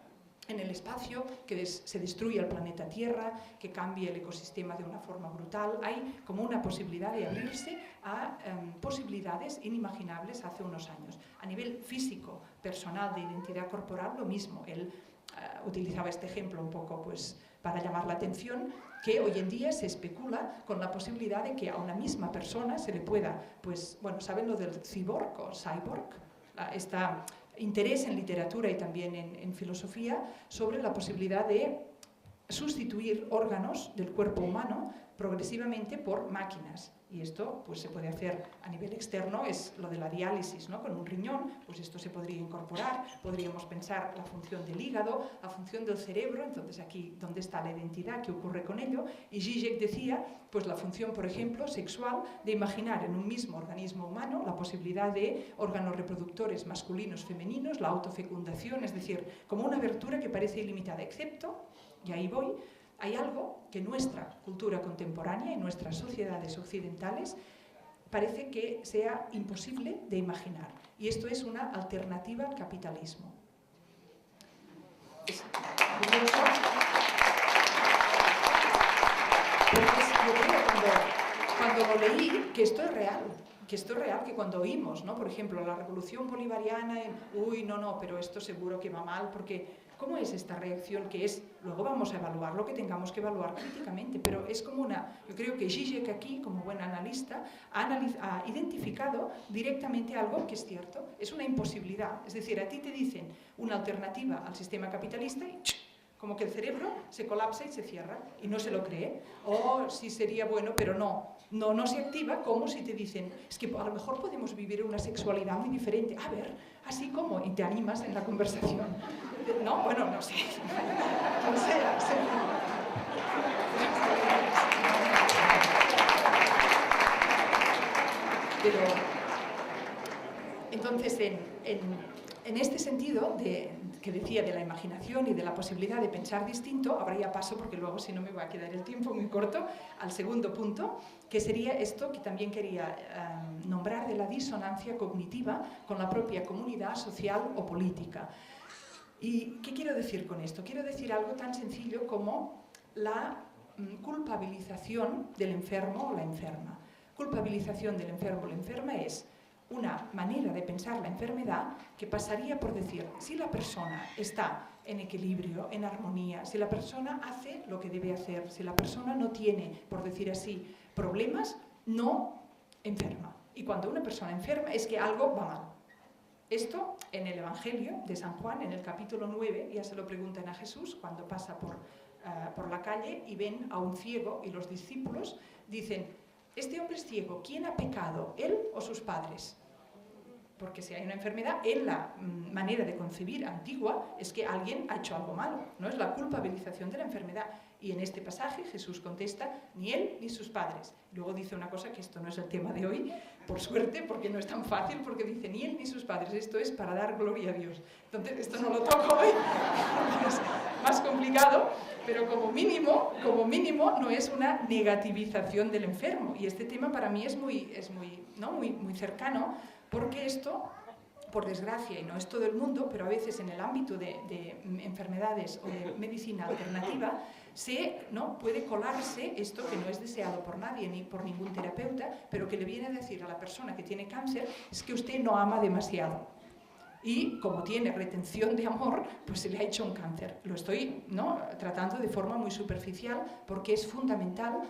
En el espacio, que se destruya el planeta Tierra, que cambie el ecosistema de una forma brutal. Hay como una posibilidad de abrirse a posibilidades inimaginables hace unos años. A nivel físico, personal, de identidad corporal, lo mismo. Él utilizaba este ejemplo un poco pues, para llamar la atención, que hoy en día se especula con la posibilidad de que a una misma persona se le pueda, pues, bueno, ¿saben lo del cyborg o cyborg? Esta interés en literatura y también en filosofía sobre la posibilidad de sustituir órganos del cuerpo humano progresivamente por máquinas. Y esto pues, se puede hacer a nivel externo, es lo de la diálisis, ¿no? Con un riñón, pues esto se podría incorporar, podríamos pensar la función del hígado, la función del cerebro, entonces aquí, ¿dónde está la identidad? ¿Qué ocurre con ello? Y Zizek decía, pues la función, por ejemplo, sexual, de imaginar en un mismo organismo humano la posibilidad de órganos reproductores masculinos, femeninos, la autofecundación, es decir, como una abertura que parece ilimitada, excepto, y ahí voy, hay algo que nuestra cultura contemporánea y nuestras sociedades occidentales parece que sea imposible de imaginar. Y esto es una alternativa al capitalismo. Es curioso, porque yo creo cuando lo leí que esto es real, que cuando oímos, ¿no? Por ejemplo, la revolución bolivariana, uy, no, pero esto seguro que va mal, porque ¿Cómo es esta reacción que es? Luego vamos a evaluar lo que tengamos que evaluar críticamente, pero es como yo creo que Zizek aquí, como buen analista, ha identificado directamente algo que es cierto, es una imposibilidad. Es decir, a ti te dicen una alternativa al sistema capitalista y como que el cerebro se colapsa y se cierra y no se lo cree. O sí sería bueno, pero no se activa, como si te dicen, es que a lo mejor podemos vivir una sexualidad muy diferente. A ver, así como, y te animas en la conversación. No, bueno, no sé. No sé. Pero, entonces, en este sentido, que decía de la imaginación y de la posibilidad de pensar distinto, ahora ya paso, porque luego si no me va a quedar el tiempo muy corto, al segundo punto, que sería esto que también quería nombrar de la disonancia cognitiva con la propia comunidad social o política. ¿Y qué quiero decir con esto? Quiero decir algo tan sencillo como la culpabilización del enfermo o la enferma. Culpabilización del enfermo o la enferma es una manera de pensar la enfermedad que pasaría por decir, si la persona está en equilibrio, en armonía, si la persona hace lo que debe hacer, si la persona no tiene, por decir así, problemas, no enferma. Y cuando una persona enferma es que algo va mal. Esto en el Evangelio de San Juan, en el capítulo 9, ya se lo preguntan a Jesús cuando pasa por la calle y ven a un ciego y los discípulos dicen, este hombre es ciego, ¿quién ha pecado, él o sus padres? Porque si hay una enfermedad, en la manera de concebir antigua es que alguien ha hecho algo malo, no es la culpabilización de la enfermedad. Y en este pasaje Jesús contesta, ni él ni sus padres. Luego dice una cosa que esto no es el tema de hoy, por suerte, porque no es tan fácil, porque dice ni él ni sus padres, esto es para dar gloria a Dios. Entonces esto no lo toco hoy, es más complicado, pero como mínimo no es una negativización del enfermo. Y este tema para mí es muy cercano, porque esto, por desgracia, y no es todo el mundo, pero a veces en el ámbito de enfermedades o de medicina alternativa, puede colarse esto que no es deseado por nadie ni por ningún terapeuta, pero que le viene a decir a la persona que tiene cáncer es que usted no ama demasiado. Y como tiene retención de amor, pues se le ha hecho un cáncer. Lo estoy tratando de forma muy superficial porque es fundamental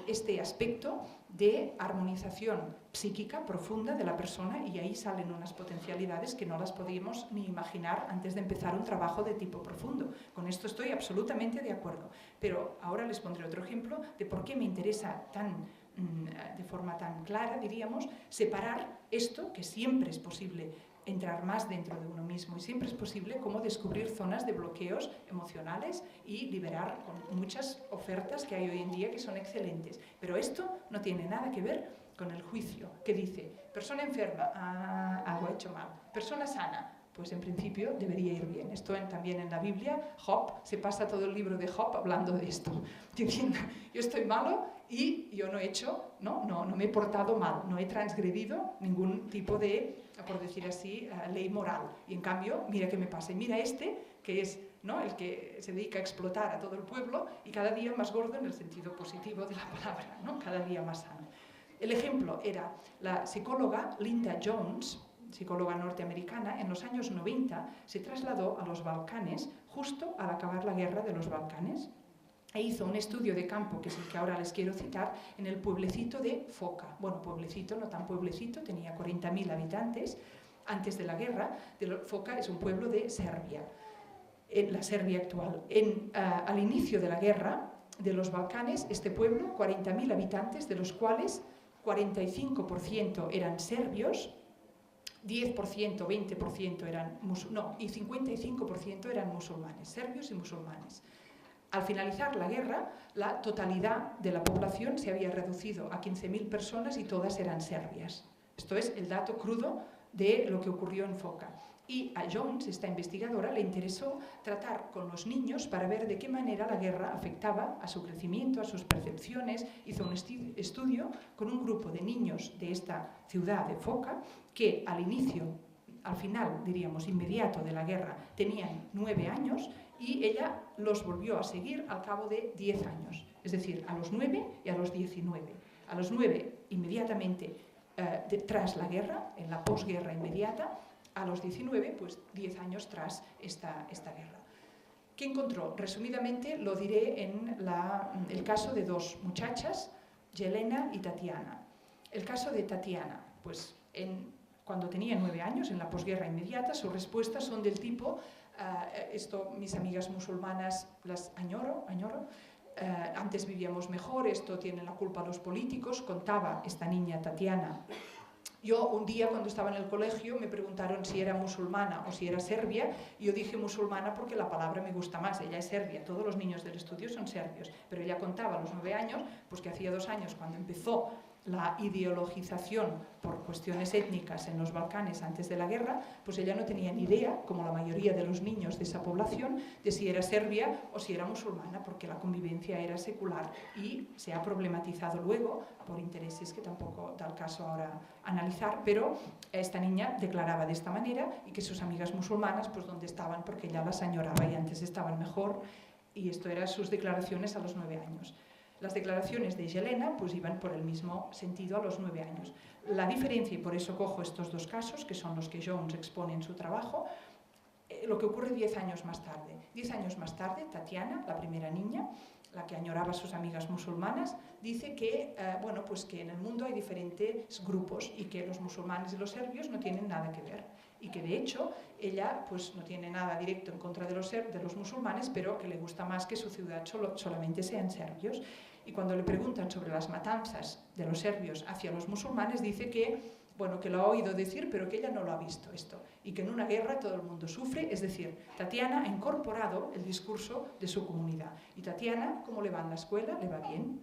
este aspecto de armonización psíquica profunda de la persona, y ahí salen unas potencialidades que no las podíamos ni imaginar antes de empezar un trabajo de tipo profundo. Con esto estoy absolutamente de acuerdo. Pero ahora les pondré otro ejemplo de por qué me interesa de forma tan clara, diríamos, separar esto, que siempre es posible entrar más dentro de uno mismo y siempre es posible como descubrir zonas de bloqueos emocionales y liberar con muchas ofertas que hay hoy en día que son excelentes. Pero esto no tiene nada que ver con el juicio, que dice, persona enferma, algo ha hecho mal, persona sana, pues en principio debería ir bien. Esto también en la Biblia, Job, se pasa todo el libro de Job hablando de esto, diciendo, yo estoy malo y yo no me he portado mal, no he transgredido ningún tipo de, por decir así, ley moral. Y en cambio, mira qué me pasa. Y mira que es el que se dedica a explotar a todo el pueblo y cada día más gordo en el sentido positivo de la palabra, cada día más sano. El ejemplo era la psicóloga Linda Jones, psicóloga norteamericana. En los años 90 se trasladó a los Balcanes justo al acabar la guerra de los Balcanes e hizo un estudio de campo, que es el que ahora les quiero citar, en el pueblecito de Foča. Bueno, pueblecito, no tan pueblecito, tenía 40.000 habitantes antes de la guerra. Foča es un pueblo de Serbia, en la Serbia actual. Al inicio de la guerra de los Balcanes, este pueblo, 40.000 habitantes, de los cuales 45% eran serbios, 10%, 20% eran y 55% eran musulmanes, serbios y musulmanes. Al finalizar la guerra, la totalidad de la población se había reducido a 15.000 personas y todas eran serbias. Esto es el dato crudo de lo que ocurrió en Foča. Y a Jones, esta investigadora, le interesó tratar con los niños para ver de qué manera la guerra afectaba a su crecimiento, a sus percepciones. Hizo un estudio con un grupo de niños de esta ciudad de Foča que al final, diríamos, inmediato de la guerra, tenían 9 años y ella los volvió a seguir al cabo de 10 años. Es decir, a los 9 y a los 19. A los 9, inmediatamente tras la guerra, en la posguerra inmediata, a los 19, pues 10 años tras esta guerra. ¿Qué encontró? Resumidamente lo diré en el caso de dos muchachas, Yelena y Tatiana. El caso de Tatiana, pues cuando tenía 9 años, en la posguerra inmediata, sus respuestas son del tipo, esto mis amigas musulmanas las añoro, antes vivíamos mejor, esto tiene la culpa los políticos, contaba esta niña Tatiana. Yo un día cuando estaba en el colegio me preguntaron si era musulmana o si era serbia y yo dije musulmana porque la palabra me gusta más, ella es serbia, todos los niños del estudio son serbios, pero ella contaba a los 9 años, pues que hacía 2 años cuando empezó la ideologización por cuestiones étnicas en los Balcanes antes de la guerra, pues ella no tenía ni idea, como la mayoría de los niños de esa población, de si era serbia o si era musulmana, porque la convivencia era secular y se ha problematizado luego por intereses que tampoco da el caso ahora analizar, pero esta niña declaraba de esta manera y que sus amigas musulmanas, pues donde estaban, porque ella las añoraba y antes estaban mejor, y esto eran sus declaraciones a los 9 años. Las declaraciones de Yelena pues iban por el mismo sentido a los 9 años. La diferencia, y por eso cojo estos dos casos, que son los que Jones expone en su trabajo, lo que ocurre 10 años más tarde. 10 años más tarde, Tatiana, la primera niña, la que añoraba a sus amigas musulmanas, dice que, pues que en el mundo hay diferentes grupos y que los musulmanes y los serbios no tienen nada que ver. Y que de hecho ella pues no tiene nada directo en contra de los musulmanes, pero que le gusta más que su ciudad solamente sean serbios. Y cuando le preguntan sobre las matanzas de los serbios hacia los musulmanes, dice que, que lo ha oído decir, pero que ella no lo ha visto esto. Y que en una guerra todo el mundo sufre, es decir, Tatiana ha incorporado el discurso de su comunidad. Y Tatiana, ¿cómo le va en la escuela? ¿Le va bien?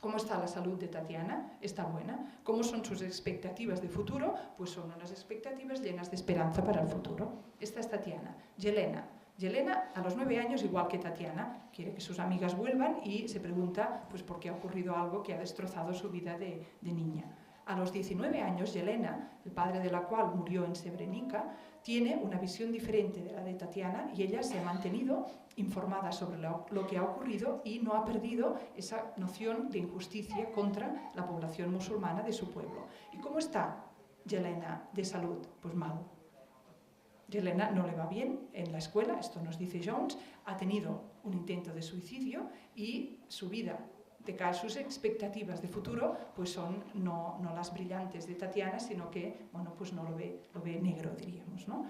¿Cómo está la salud de Tatiana? ¿Está buena? ¿Cómo son sus expectativas de futuro? Pues son unas expectativas llenas de esperanza para el futuro. Esta es Tatiana. Yelena, a los 9 años, igual que Tatiana, quiere que sus amigas vuelvan y se pregunta pues, por qué ha ocurrido algo que ha destrozado su vida de niña. A los 19 años, Yelena, el padre de la cual murió en Srebrenica, tiene una visión diferente de la de Tatiana y ella se ha mantenido informada sobre lo que ha ocurrido y no ha perdido esa noción de injusticia contra la población musulmana de su pueblo. ¿Y cómo está Yelena de salud? Pues mal. Yelena no le va bien en la escuela, esto nos dice Jones, ha tenido un intento de suicidio y su vida, de cara a sus expectativas de futuro, pues son no las brillantes de Tatiana, sino que, pues no lo ve negro, diríamos, ¿no?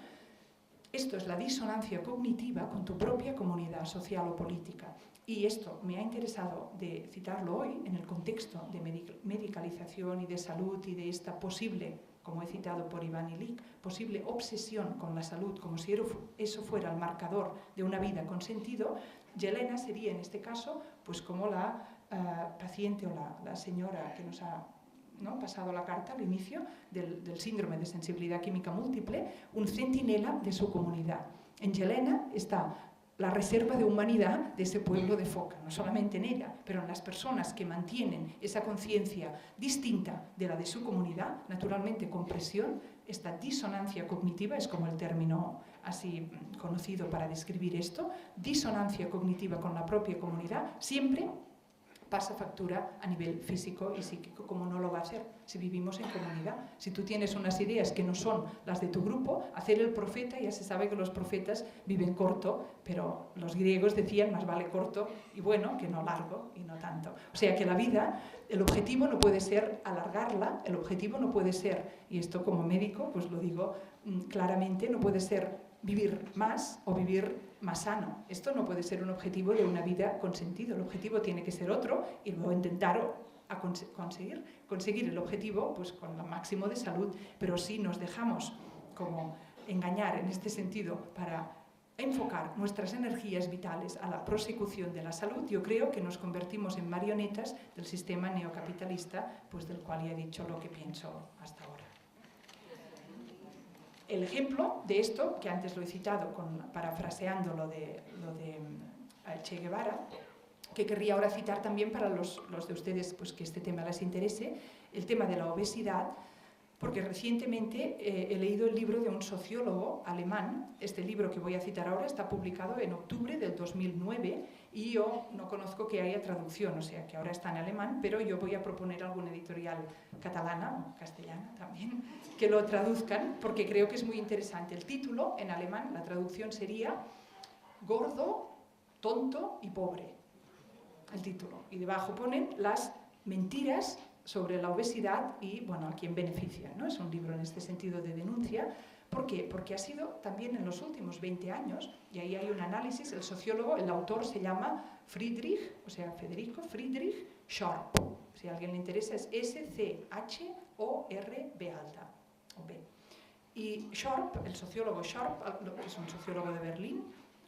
Esto es la disonancia cognitiva con tu propia comunidad social o política. Y esto me ha interesado de citarlo hoy en el contexto de medicalización y de salud y de esta posible, como he citado por Iván Illich, posible obsesión con la salud, como si eso fuera el marcador de una vida con sentido. Yelena sería en este caso pues como la paciente o la señora que nos ha pasado la carta al inicio del síndrome de sensibilidad química múltiple, un centinela de su comunidad. En Yelena está la reserva de humanidad de ese pueblo de Foca, no solamente en ella, pero en las personas que mantienen esa conciencia distinta de la de su comunidad, naturalmente con presión. Esta disonancia cognitiva es como el término así conocido para describir esto, disonancia cognitiva con la propia comunidad, siempre pasa factura a nivel físico y psíquico, como no lo va a hacer si vivimos en comunidad. Si tú tienes unas ideas que no son las de tu grupo, hacer el profeta, ya se sabe que los profetas viven corto, pero los griegos decían más vale corto y bueno que no largo y no tanto. O sea que la vida, el objetivo no puede ser alargarla, el objetivo no puede ser, y esto como médico pues lo digo claramente, no puede ser vivir más o vivir más sano. Esto no puede ser un objetivo de una vida con sentido. El objetivo tiene que ser otro y luego intentar conseguir el objetivo pues con el máximo de salud. Pero si nos dejamos como engañar en este sentido para enfocar nuestras energías vitales a la prosecución de la salud, yo creo que nos convertimos en marionetas del sistema neocapitalista, pues del cual ya he dicho lo que pienso hasta ahora. El ejemplo de esto, que antes lo he citado parafraseando lo de Che Guevara, que querría ahora citar también para los de ustedes pues, que este tema les interese, el tema de la obesidad, porque recientemente he leído el libro de un sociólogo alemán. Este libro que voy a citar ahora está publicado en octubre del 2009 y yo no conozco que haya traducción, o sea que ahora está en alemán, pero yo voy a proponer a alguna editorial catalana o castellana también que lo traduzcan porque creo que es muy interesante. El título en alemán, la traducción sería Gordo tonto y pobre, el título. Y debajo ponen las mentiras sobre la obesidad y, bueno, a quién beneficia, ¿no? Es un libro en este sentido de denuncia. ¿Por qué? Porque ha sido también en los últimos 20 años, y ahí hay un análisis, el sociólogo, el autor se llama Federico Friedrich Schorp. Si a alguien le interesa es S-C-H-O-R-B alta, o B. Y Schorp, el sociólogo Schorp, que es un sociólogo de Berlín,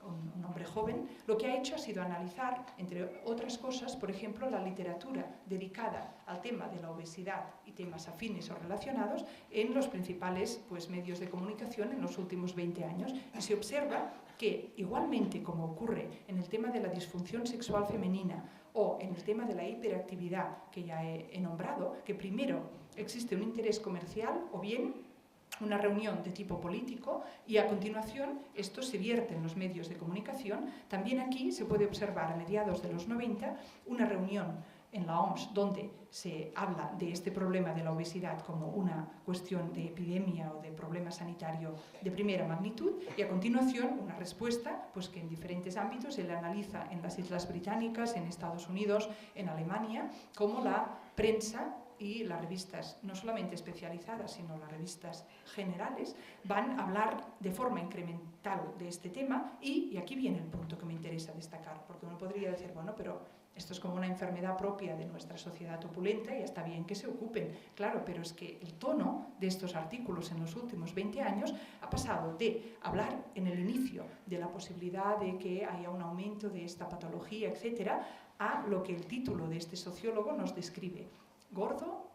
un hombre joven, lo que ha hecho ha sido analizar, entre otras cosas, por ejemplo, la literatura dedicada al tema de la obesidad y temas afines o relacionados en los principales medios de comunicación en los últimos 20 años. Y se observa que, igualmente como ocurre en el tema de la disfunción sexual femenina o en el tema de la hiperactividad que ya he nombrado, que primero existe un interés comercial o bien una reunión de tipo político y a continuación esto se vierte en los medios de comunicación. También aquí se puede observar a mediados de los 90 una reunión en la OMS donde se habla de este problema de la obesidad como una cuestión de epidemia o de problema sanitario de primera magnitud y a continuación una respuesta que en diferentes ámbitos se le analiza en las Islas Británicas, en Estados Unidos, en Alemania, como la prensa y las revistas, no solamente especializadas, sino las revistas generales, van a hablar de forma incremental de este tema y aquí viene el punto que me interesa destacar, porque uno podría decir, bueno, pero esto es como una enfermedad propia de nuestra sociedad opulenta y está bien que se ocupen. Claro, pero es que el tono de estos artículos en los últimos 20 años ha pasado de hablar en el inicio de la posibilidad de que haya un aumento de esta patología, etcétera, a lo que el título de este sociólogo nos describe. Gordo,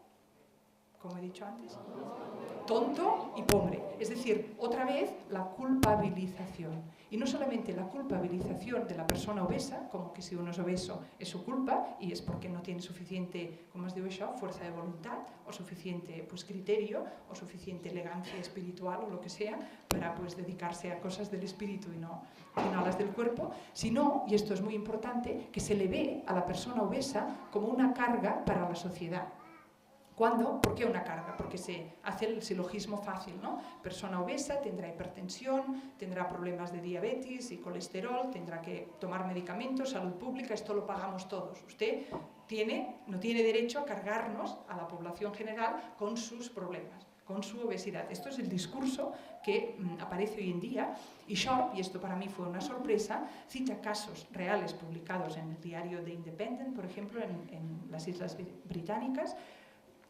como he dicho antes, tonto y pobre. Es decir, otra vez la culpabilización. Y no solamente la culpabilización de la persona obesa, como que si uno es obeso es su culpa y es porque no tiene suficiente, como os digo yo, fuerza de voluntad o suficiente criterio o suficiente elegancia espiritual o lo que sea para dedicarse a cosas del espíritu y no a las del cuerpo, sino, y esto es muy importante, que se le ve a la persona obesa como una carga para la sociedad. ¿Cuándo? ¿Por qué una carga? Porque se hace el silogismo fácil, ¿no? Persona obesa tendrá hipertensión, tendrá problemas de diabetes y colesterol, tendrá que tomar medicamentos, salud pública, esto lo pagamos todos. Usted no tiene derecho a cargarnos a la población general con sus problemas, con su obesidad. Esto es el discurso que aparece hoy en día y Schorp, y esto para mí fue una sorpresa, cita casos reales publicados en el diario The Independent, por ejemplo, en las Islas Británicas.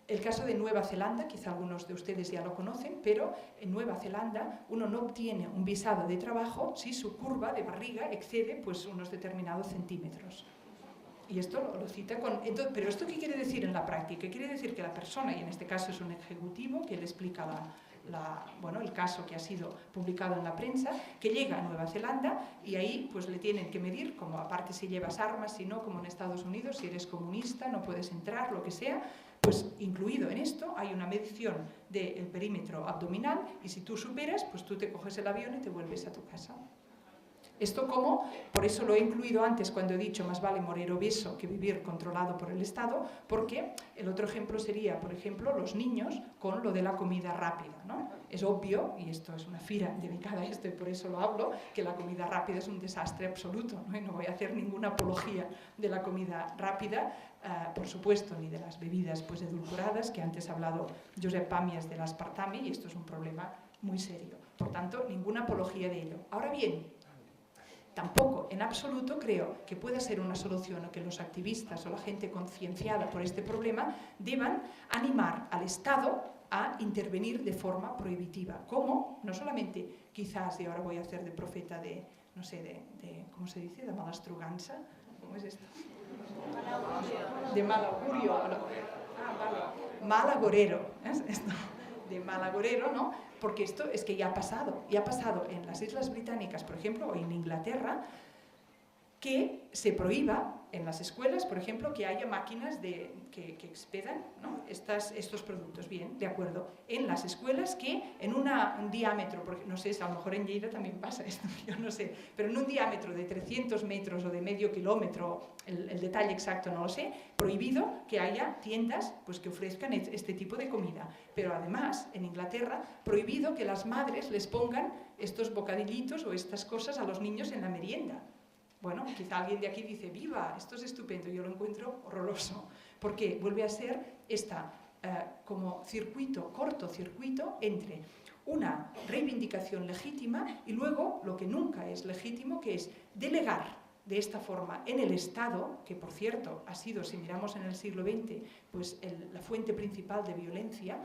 El caso de Nueva Zelanda, quizá algunos de ustedes ya lo conocen, pero en Nueva Zelanda uno no obtiene un visado de trabajo si su curva de barriga excede unos determinados centímetros. Y esto lo cita con... Entonces, ¿pero esto qué quiere decir en la práctica? Quiere decir que la persona, y en este caso es un ejecutivo que le explica el caso que ha sido publicado en la prensa, que llega a Nueva Zelanda y ahí le tienen que medir, como aparte si llevas armas, si no, como en Estados Unidos, si eres comunista no puedes entrar, lo que sea, incluido en esto hay una medición del perímetro abdominal y si tú superas, tú te coges el avión y te vuelves a tu casa. Esto por eso lo he incluido antes cuando he dicho más vale morir obeso que vivir controlado por el Estado, porque el otro ejemplo sería, por ejemplo, los niños con lo de la comida rápida, ¿no? Es obvio, y esto es una fira dedicada a esto y por eso lo hablo, que la comida rápida es un desastre absoluto, ¿no? Y no voy a hacer ninguna apología de la comida rápida, por supuesto, ni de las bebidas edulcoradas, que antes ha hablado Josep Pàmies del aspartame, y esto es un problema muy serio. Por tanto, ninguna apología de ello. Ahora bien, tampoco en absoluto creo que pueda ser una solución o que los activistas o la gente concienciada por este problema deban animar al Estado a intervenir de forma prohibitiva. ¿Cómo? No solamente quizás, y ahora voy a hacer de profeta de, no sé, ¿cómo se dice? De malastruganza. ¿Cómo es esto? De mal augurio. Mal agorero. ¿Es esto? De mal agorero, ¿no? Porque esto es que ya ha pasado en las Islas Británicas, por ejemplo, o en Inglaterra, que se prohíba en las escuelas, por ejemplo, que haya máquinas que expedan, ¿no? estos productos. Bien, de acuerdo. En las escuelas que en un diámetro, porque no sé, a lo mejor en Lleida también pasa esto, yo no sé, pero en un diámetro de 300 metros o de medio kilómetro, el detalle exacto no lo sé, prohibido que haya tiendas que ofrezcan este tipo de comida. Pero además, en Inglaterra, prohibido que las madres les pongan estos bocadillitos o estas cosas a los niños en la merienda. Bueno, quizá alguien de aquí dice, ¡viva! Esto es estupendo. Yo lo encuentro horroroso, porque vuelve a ser como cortocircuito entre una reivindicación legítima y luego lo que nunca es legítimo, que es delegar de esta forma en el Estado, que por cierto ha sido, si miramos en el siglo XX, pues la fuente principal de violencia,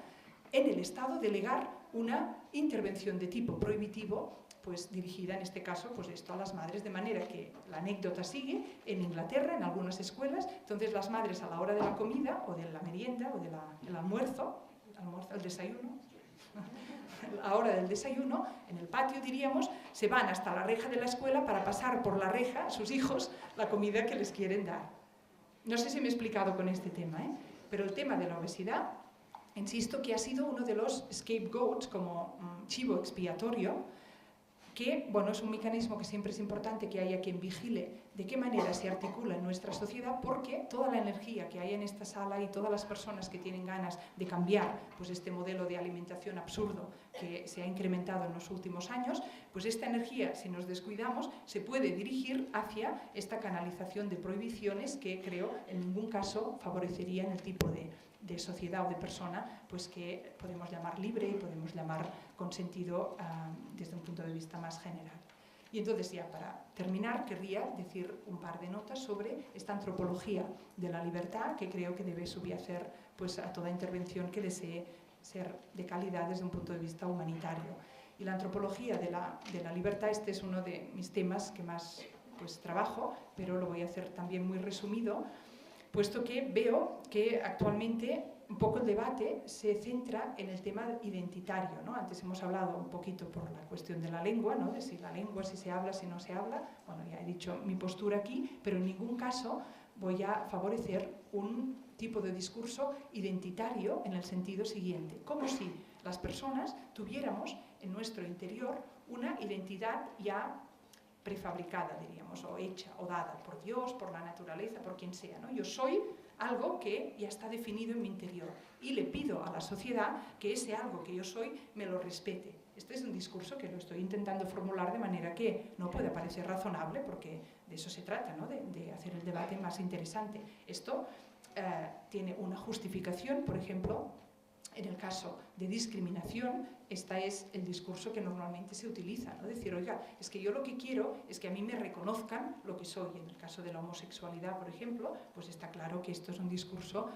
en el Estado delegar una intervención de tipo prohibitivo, pues dirigida en este caso pues esto a las madres, de manera que la anécdota sigue en Inglaterra, en algunas escuelas. Entonces las madres a la hora de la comida o de la merienda o del almuerzo, el desayuno, a la hora del desayuno, en el patio diríamos, se van hasta la reja de la escuela para pasar por la reja a sus hijos la comida que les quieren dar. No sé si me he explicado con este tema, pero el tema de la obesidad, insisto que ha sido uno de los scapegoats, como chivo expiatorio, que bueno, es un mecanismo que siempre es importante que haya quien vigile de qué manera se articula en nuestra sociedad, porque toda la energía que hay en esta sala y todas las personas que tienen ganas de cambiar pues este modelo de alimentación absurdo que se ha incrementado en los últimos años, pues esta energía, si nos descuidamos, se puede dirigir hacia esta canalización de prohibiciones que creo en ningún caso favorecerían el tipo de sociedad o de persona pues que podemos llamar libre y podemos llamar con sentido desde un punto de vista más general. Y entonces ya para terminar querría decir un par de notas sobre esta antropología de la libertad que creo que debe subyacer pues, a toda intervención que desee ser de calidad desde un punto de vista humanitario. Y la antropología de la libertad, este es uno de mis temas que más pues, trabajo, pero lo voy a hacer también muy resumido, puesto que veo que actualmente un poco el debate se centra en el tema identitario, ¿no? Antes hemos hablado un poquito por la cuestión de la lengua, ¿no? De si la lengua, si se habla, si no se habla. Bueno, ya he dicho mi postura aquí, pero en ningún caso voy a favorecer un tipo de discurso identitario en el sentido siguiente, como si las personas tuviéramos en nuestro interior una identidad ya prefabricada, diríamos, o hecha o dada por Dios, por la naturaleza, por quien sea, ¿no? Yo soy algo que ya está definido en mi interior y le pido a la sociedad que ese algo que yo soy me lo respete. Este es un discurso que lo estoy intentando formular de manera que no pueda parecer razonable, porque de eso se trata, ¿no? de hacer el debate más interesante. Esto tiene una justificación, por ejemplo, en el caso de discriminación, este es el discurso que normalmente se utiliza, ¿no? Decir, oiga, es que yo lo que quiero es que a mí me reconozcan lo que soy. En el caso de la homosexualidad, por ejemplo, pues está claro que esto es un discurso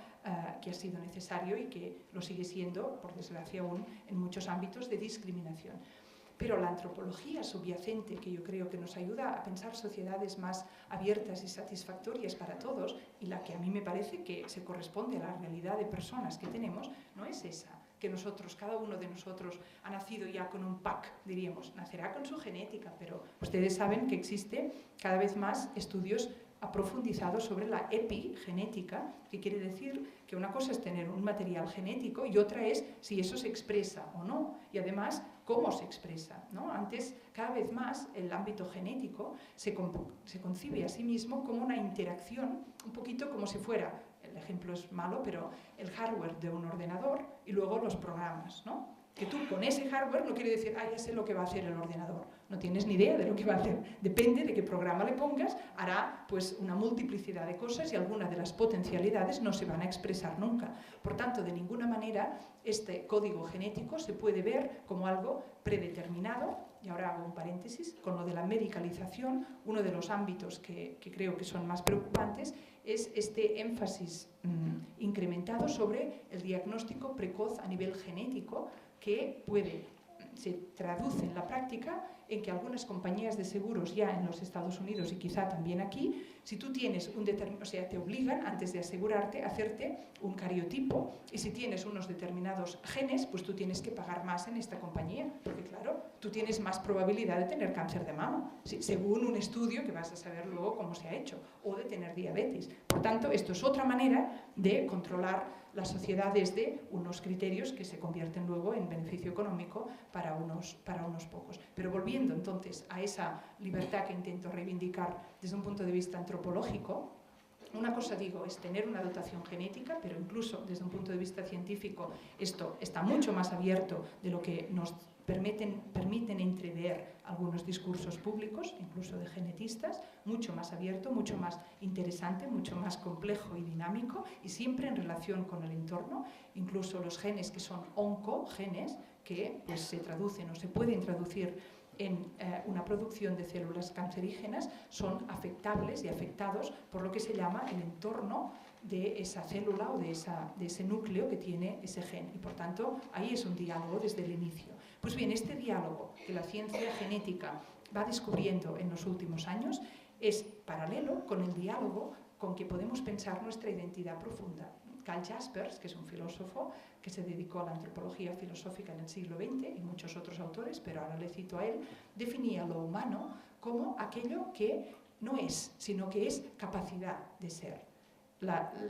que ha sido necesario y que lo sigue siendo, por desgracia aún, en muchos ámbitos de discriminación. Pero la antropología subyacente, que yo creo que nos ayuda a pensar sociedades más abiertas y satisfactorias para todos, y la que a mí me parece que se corresponde a la realidad de personas que tenemos, no es esa, que nosotros, cada uno de nosotros ha nacido ya con un pack, diríamos, nacerá con su genética, pero ustedes saben que existe cada vez más estudios aprofundizados sobre la epigenética, que quiere decir que una cosa es tener un material genético y otra es si eso se expresa o no, y además cómo se expresa, ¿no? Antes, cada vez más, el ámbito genético se concibe a sí mismo como una interacción, un poquito como si fuera, el ejemplo es malo, pero el hardware de un ordenador y luego los programas, ¿no? Que tú con ese hardware no quiere decir, ya sé lo que va a hacer el ordenador. No tienes ni idea de lo que va a hacer. Depende de qué programa le pongas, hará pues una multiplicidad de cosas y algunas de las potencialidades no se van a expresar nunca. Por tanto, de ninguna manera este código genético se puede ver como algo predeterminado. Y ahora hago un paréntesis, con lo de la medicalización, uno de los ámbitos que creo que son más preocupantes es este énfasis incrementado sobre el diagnóstico precoz a nivel genético, que se traduce en la práctica en que algunas compañías de seguros ya en los Estados Unidos y quizá también aquí, si tú tienes un determinado, o sea, te obligan antes de asegurarte a hacerte un cariotipo, y si tienes unos determinados genes, pues tú tienes que pagar más en esta compañía, porque claro, tú tienes más probabilidad de tener cáncer de mama, según un estudio que vas a saber luego cómo se ha hecho, o de tener diabetes. Por tanto, esto es otra manera de controlar la sociedad desde unos criterios que se convierten luego en beneficio económico para unos pocos. Pero volviendo entonces a esa libertad que intento reivindicar desde un punto de vista antropológico, una cosa digo es tener una dotación genética, pero incluso desde un punto de vista científico esto está mucho más abierto de lo que nos permiten entrever algunos discursos públicos, incluso de genetistas, mucho más abierto, mucho más interesante, mucho más complejo y dinámico, y siempre en relación con el entorno. Incluso los genes que son oncogenes, que pues, se traducen o se pueden traducir en una producción de células cancerígenas, son afectables y afectados por lo que se llama el entorno de esa célula o de ese núcleo que tiene ese gen. Y por tanto, ahí es un diálogo desde el inicio. Pues bien, este diálogo que la ciencia genética va descubriendo en los últimos años es paralelo con el diálogo con que podemos pensar nuestra identidad profunda. Karl Jaspers, que es un filósofo que se dedicó a la antropología filosófica en el siglo XX, y muchos otros autores, pero ahora le cito a él, definía lo humano como aquello que no es, sino que es capacidad de ser.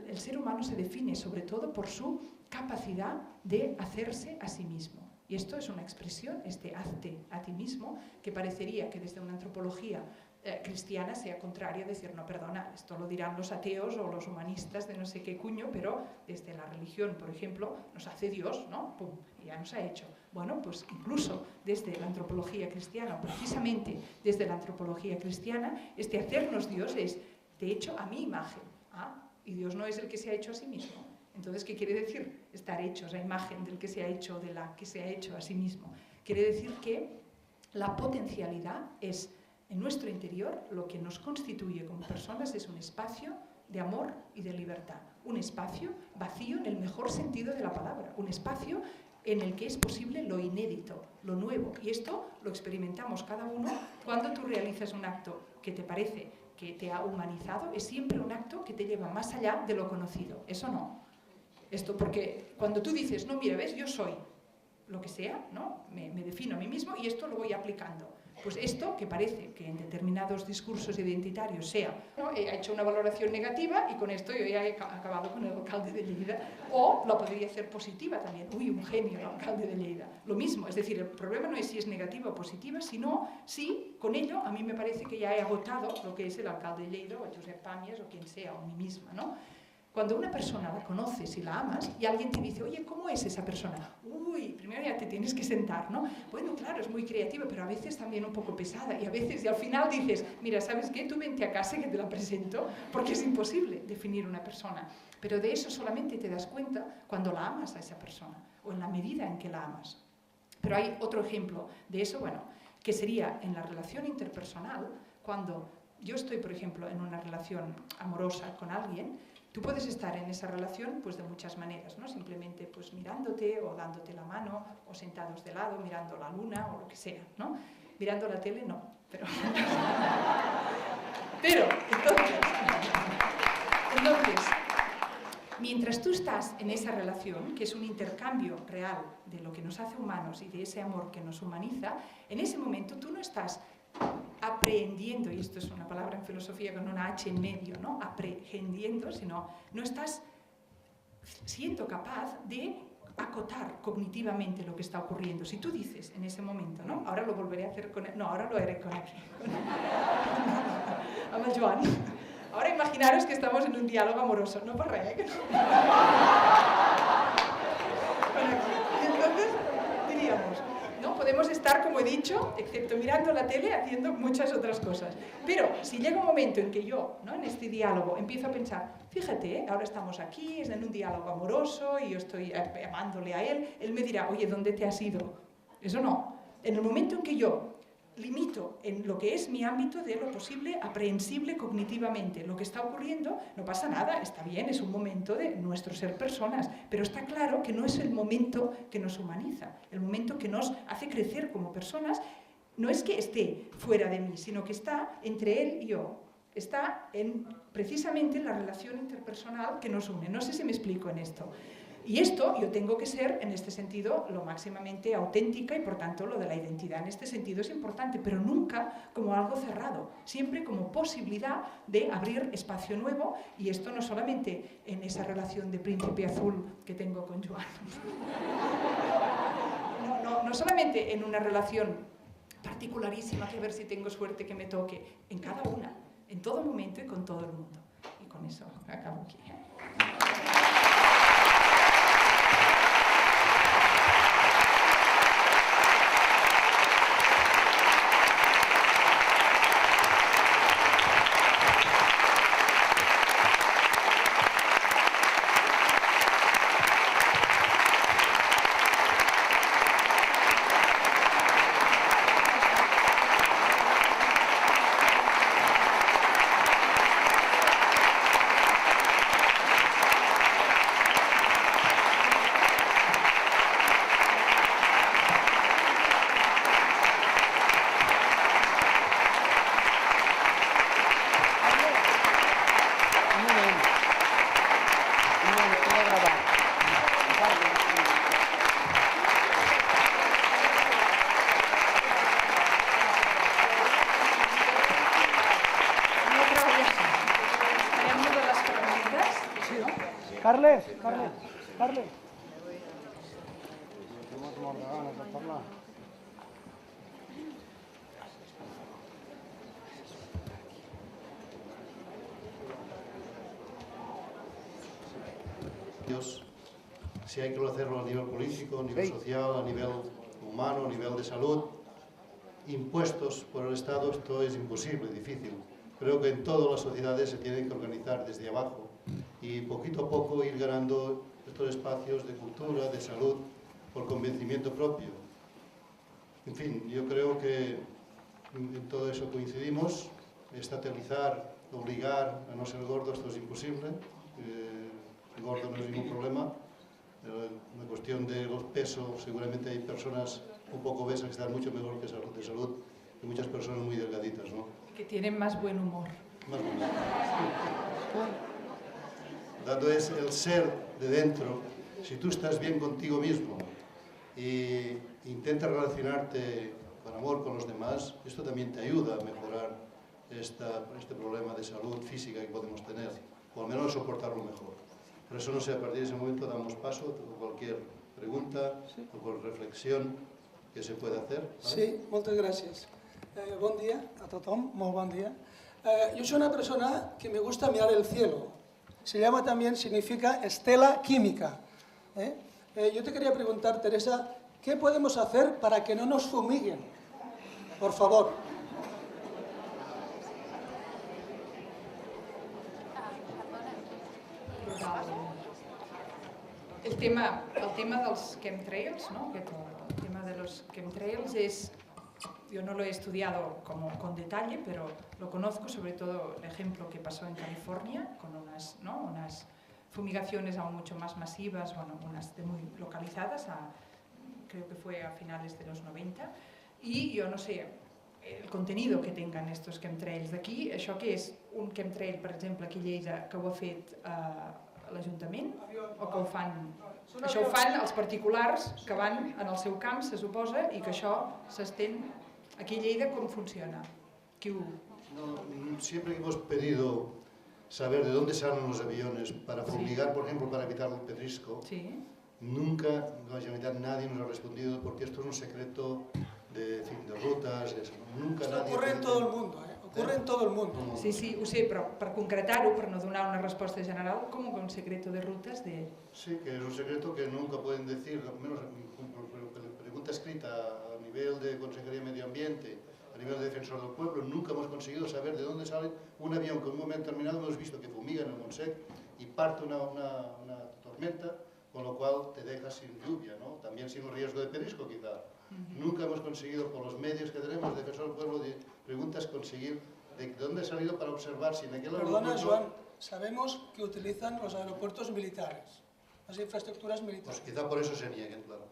El ser humano se define sobre todo por su capacidad de hacerse a sí mismo. Y esto es una expresión, este hazte a ti mismo, que parecería que desde una antropología cristiana sea contraria a decir, no, perdona, esto lo dirán los ateos o los humanistas de no sé qué cuño, pero desde la religión, por ejemplo, nos hace Dios, ¿no? Pum, ya nos ha hecho. Bueno, pues incluso desde la antropología cristiana, precisamente desde la antropología cristiana, este hacernos Dios es, de hecho, a mi imagen. Y Dios no es el que se ha hecho a sí mismo. Entonces, ¿qué quiere decir? Estar hechos a imagen del que se ha hecho, de la que se ha hecho a sí mismo. Quiere decir que la potencialidad es, en nuestro interior, lo que nos constituye como personas es un espacio de amor y de libertad. Un espacio vacío en el mejor sentido de la palabra. Un espacio en el que es posible lo inédito, lo nuevo. Y esto lo experimentamos cada uno cuando tú realizas un acto que te parece que te ha humanizado, es siempre un acto que te lleva más allá de lo conocido. Eso no. Esto porque cuando tú dices, no, mira, ves, yo soy lo que sea, ¿no? Me defino a mí mismo y esto lo voy aplicando. Pues esto, que parece que en determinados discursos identitarios sea, ¿no? He hecho una valoración negativa y con esto yo ya he acabado con el alcalde de Lleida, o lo podría hacer positiva también. Uy, un genio el alcalde de Lleida. Lo mismo, es decir, el problema no es si es negativa o positiva, sino si con ello a mí me parece que ya he agotado lo que es el alcalde de Lleida o Josep Pàmies o quien sea, o mí misma, ¿no? Cuando una persona la conoces y la amas y alguien te dice, oye, ¿cómo es esa persona? Uy, primero ya te tienes que sentar, ¿no? Bueno, claro, es muy creativa, pero a veces también un poco pesada y a veces, y al final dices, mira, ¿sabes qué? Tú vente a casa que te la presento, porque es imposible definir una persona. Pero de eso solamente te das cuenta cuando la amas a esa persona o en la medida en que la amas. Pero hay otro ejemplo de eso, bueno, que sería en la relación interpersonal, cuando yo estoy, por ejemplo, en una relación amorosa con alguien. Tú puedes estar en esa relación pues, de muchas maneras, ¿no? Simplemente pues, mirándote o dándote la mano o sentados de lado, mirando la luna o lo que sea, ¿no? Mirando la tele, no. Pero entonces, mientras tú estás en esa relación, que es un intercambio real de lo que nos hace humanos y de ese amor que nos humaniza, en ese momento tú no estás aprehendiendo, y esto es una palabra en filosofía con una H en medio, ¿no? Aprehendiendo, sino no estás siendo capaz de acotar cognitivamente lo que está ocurriendo. Si tú dices en ese momento, ¿no? Ahora lo volveré a hacer con... No, ahora lo haré con aquí. Amb el Joan. Ahora imaginaros que estamos en un diálogo amoroso. No pasa nada, ¿eh? Y entonces diríamos... ¿no? Podemos estar, como he dicho, excepto mirando la tele, haciendo muchas otras cosas. Pero si llega un momento en que yo, ¿no? En este diálogo, empiezo a pensar, fíjate, ahora estamos aquí, es en un diálogo amoroso y yo estoy amándole a él me dirá, oye, ¿dónde te has ido? Eso no. En el momento en que yo limito en lo que es mi ámbito de lo posible, aprehensible cognitivamente. Lo que está ocurriendo, no pasa nada, está bien, es un momento de nuestro ser personas, pero está claro que no es el momento que nos humaniza, el momento que nos hace crecer como personas, no es que esté fuera de mí, sino que está entre él y yo, está precisamente en la relación interpersonal que nos une. No sé si me explico en esto. Y esto yo tengo que ser, en este sentido, lo máximamente auténtica y por tanto lo de la identidad en este sentido es importante, pero nunca como algo cerrado, siempre como posibilidad de abrir espacio nuevo y esto no solamente en esa relación de príncipe azul que tengo con Joan, no solamente en una relación particularísima que a ver si tengo suerte que me toque, en cada una, en todo momento y con todo el mundo. Y con eso acabo aquí. Carles. Temos molt de ganes de parlar. Si hay que hacerlo a nivel político, a nivel social, a nivel humano, a nivel de salud, impuestos por el Estado, esto es imposible, difícil. Creo que en todas las sociedades se tienen que organizar desde abajo y poquito a poco ir ganando estos espacios de cultura, de salud, por convencimiento propio. En fin, yo creo que en todo eso coincidimos. Estatalizar, obligar a no ser gordo, esto es imposible. Gordo no es ningún problema. La cuestión de los pesos, seguramente hay personas un poco obesas que están mucho mejor que de salud y muchas personas muy delgaditas, ¿no? Que tienen más buen humor. Más buen humor. Dado es el ser de dentro, si tú estás bien contigo mismo y intentas relacionarte con amor con los demás, esto también te ayuda a mejorar este problema de salud física que podemos tener, o al menos soportarlo mejor. Por eso, no sé, a partir de ese momento damos paso a cualquier pregunta o cualquier reflexión que se pueda hacer. ¿Vale? Sí, moltes gràcies. Bon dia a tothom, molt bon dia. Yo soy una persona que me gusta mirar el cielo. Se llama también, significa estela química. Yo te quería preguntar, Teresa, ¿qué podemos hacer para que no nos fumiguen? Por favor. El tema dels chemtrails, ¿no? El tema de los chemtrails es, yo no lo he estudiado con detalle, pero lo conozco, sobre todo el ejemplo que pasó en California, con unas fumigaciones aún mucho más masivas, bueno, unas muy localizadas, creo que fue a finales de los 90, y yo no sé el contenido que tengan estos chemtrails d'aquí. Això que és un chemtrail, per exemple, aquí a Lleida, que ho ha fet l'Ajuntament, o que ho fan... Això ho fan els particulars que van en el seu camp, se suposa, i que això s'estén aquí a Lleida. ¿Cómo funciona? Siempre hemos pedido saber de dónde salen los aviones para fumigar, por ejemplo, para evitar el pedrisco. Sí. Nunca, la Generalitat, nadie nos ha respondido, porque esto es un secreto de rutas. Nunca Esto nadie ocurre en todo el mundo, ocurre en todo el mundo. Sí, sí, ho sé, però per concretar-ho, per no donar una resposta general, com que un secreto de rutas de... Sí, que es un secreto que nunca pueden decir, al menos pregunta escrita a nivel de Consejería de Medio Ambiente, a nivel de Defensor del Pueblo, nunca hemos conseguido saber de dónde sale un avión que en un momento determinado hemos visto que fumiga en el Montsec y parte una tormenta, con lo cual te deja sin lluvia, ¿no? También sin el riesgo de pedrisco, quizá. Nunca hemos conseguido, por los medios que tenemos, de Defensor del Pueblo, de preguntas, conseguir de dónde ha salido para observar si en aquel Perdona, aeropuerto... Joan, sabemos que utilizan los aeropuertos militares, las infraestructuras militares. Pues quizá por eso se nieguen, claro.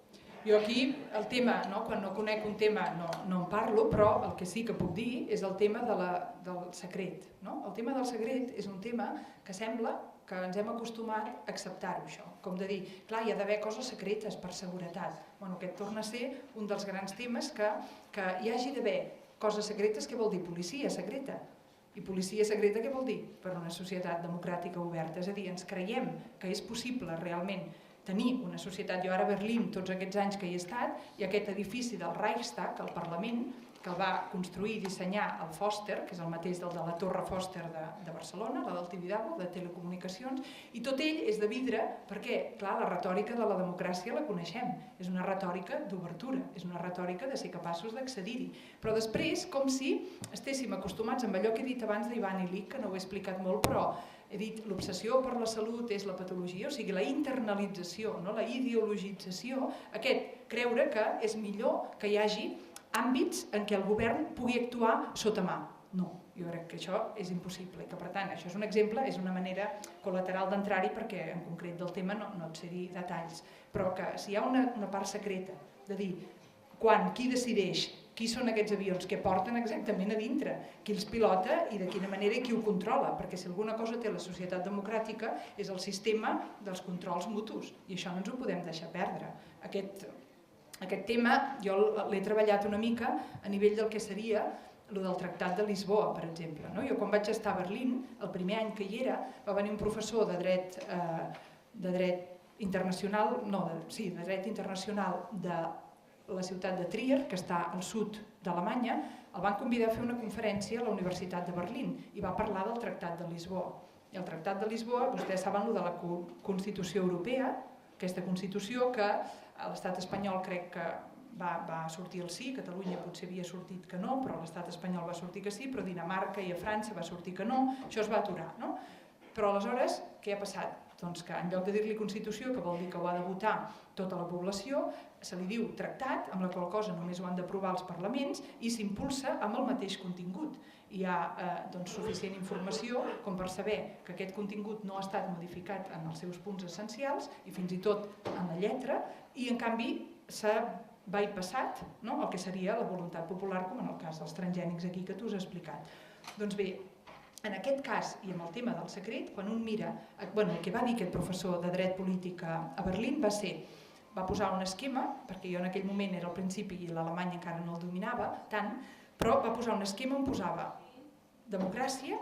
Jo aquí, el tema, quan no conec un tema no en parlo, però el que sí que puc dir és el tema del secret. El tema del secret és un tema que sembla que ens hem acostumat a acceptar-ho, això. Com de dir, clar, hi ha d'haver coses secretes per seguretat. Aquest torna a ser un dels grans temes que hi hagi d'haver coses secretes. Què vol dir? Policia secreta. I policia secreta què vol dir? Per una societat democràtica oberta. És a dir, ens creiem que és possible realment tenir una societat. Jo ara a Berlín, tots aquests anys que hi he estat, hi ha aquest edifici del Reichstag, el Parlament, que el va construir i dissenyar el Foster, que és el mateix del de la Torre Foster de Barcelona, la del Tibidabo, de telecomunicacions, i tot ell és de vidre perquè, clar, la retòrica de la democràcia la coneixem. És una retòrica d'obertura, és una retòrica de ser capaços d'accedir-hi. Però després, com si estéssim acostumats amb allò que he dit abans d'Ivan Illich, que no ho he explicat molt, però he dit, l'obsessió per la salut és la patologia, o sigui, la internalització, la ideologització, aquest creure que és millor que hi hagi àmbits en què el govern pugui actuar sota mà. No, jo crec que això és impossible i que, per tant, això és un exemple, és una manera col·lateral d'entrar-hi perquè en concret del tema no et sé dir detalls, però que si hi ha una part secreta de dir quan, qui decideix, qui són aquests avions que porten exactament a dintre, qui els pilota i de quina manera i qui ho controla, perquè si alguna cosa té la societat democràtica és el sistema dels controls mutus i això no ens ho podem deixar perdre. Aquest tema jo l'he treballat una mica a nivell del que seria el del Tractat de Lisboa, per exemple. Jo quan vaig estar a Berlín, el primer any que hi era, va venir un professor de dret de dret internacional, de dret internacional de la ciutat de Trier, que està al sud d'Alemanya, el van convidar a fer una conferència a la Universitat de Berlín i va parlar del Tractat de Lisboa. I el Tractat de Lisboa, vostès saben de la Constitució Europea, aquesta Constitució que a l'estat espanyol crec que va sortir el sí, Catalunya potser havia sortit que no, però l'estat espanyol va sortir que sí, però Dinamarca i a França va sortir que no, això es va aturar, no? Però aleshores, què ha passat? Doncs que en lloc de dir-li Constitució, que vol dir que ho ha de votar tota la població, se li diu tractat, amb la qual cosa només ho han d'aprovar els parlaments i s'impulsa amb el mateix contingut. Hi ha suficient informació com per saber que aquest contingut no ha estat modificat en els seus punts essencials i fins i tot en la lletra, i en canvi s'ha bypassat el que seria la voluntat popular, com en el cas dels transgènics aquí que tu has explicat. Doncs bé, en aquest cas, i amb el tema del secret, quan un mira, el que va dir aquest professor de dret polític a Berlín va posar un esquema, perquè jo en aquell moment era al principi i l'Alemany encara no el dominava tant, però va posar un esquema on posava democràcia,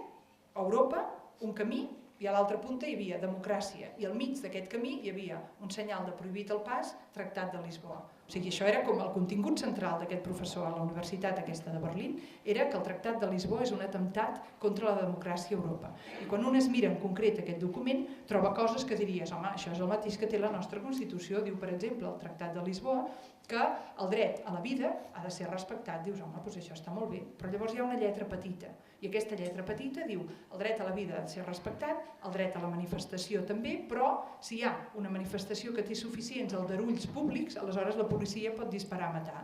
Europa, un camí, i a l'altra punta hi havia democràcia, i al mig d'aquest camí hi havia un senyal de prohibit el pas, Tractat de Lisboa. O sigui, això era com el contingut central d'aquest professor a la Universitat aquesta de Berlín, era que el Tractat de Lisboa és un atemptat contra la democràcia a Europa. I quan un es mira en concret aquest document, troba coses que diries, home, això és el mateix que té la nostra Constitució, diu, per exemple, el Tractat de Lisboa, que el dret a la vida ha de ser respectat. Dius, home, doncs això està molt bé, però llavors hi ha una lletra petita, i aquesta lletra petita diu el dret a la vida ha de ser respectat, el dret a la manifestació també, però si hi ha una manifestació que té suficients aldarulls públics, aleshores la policia pot disparar a matar.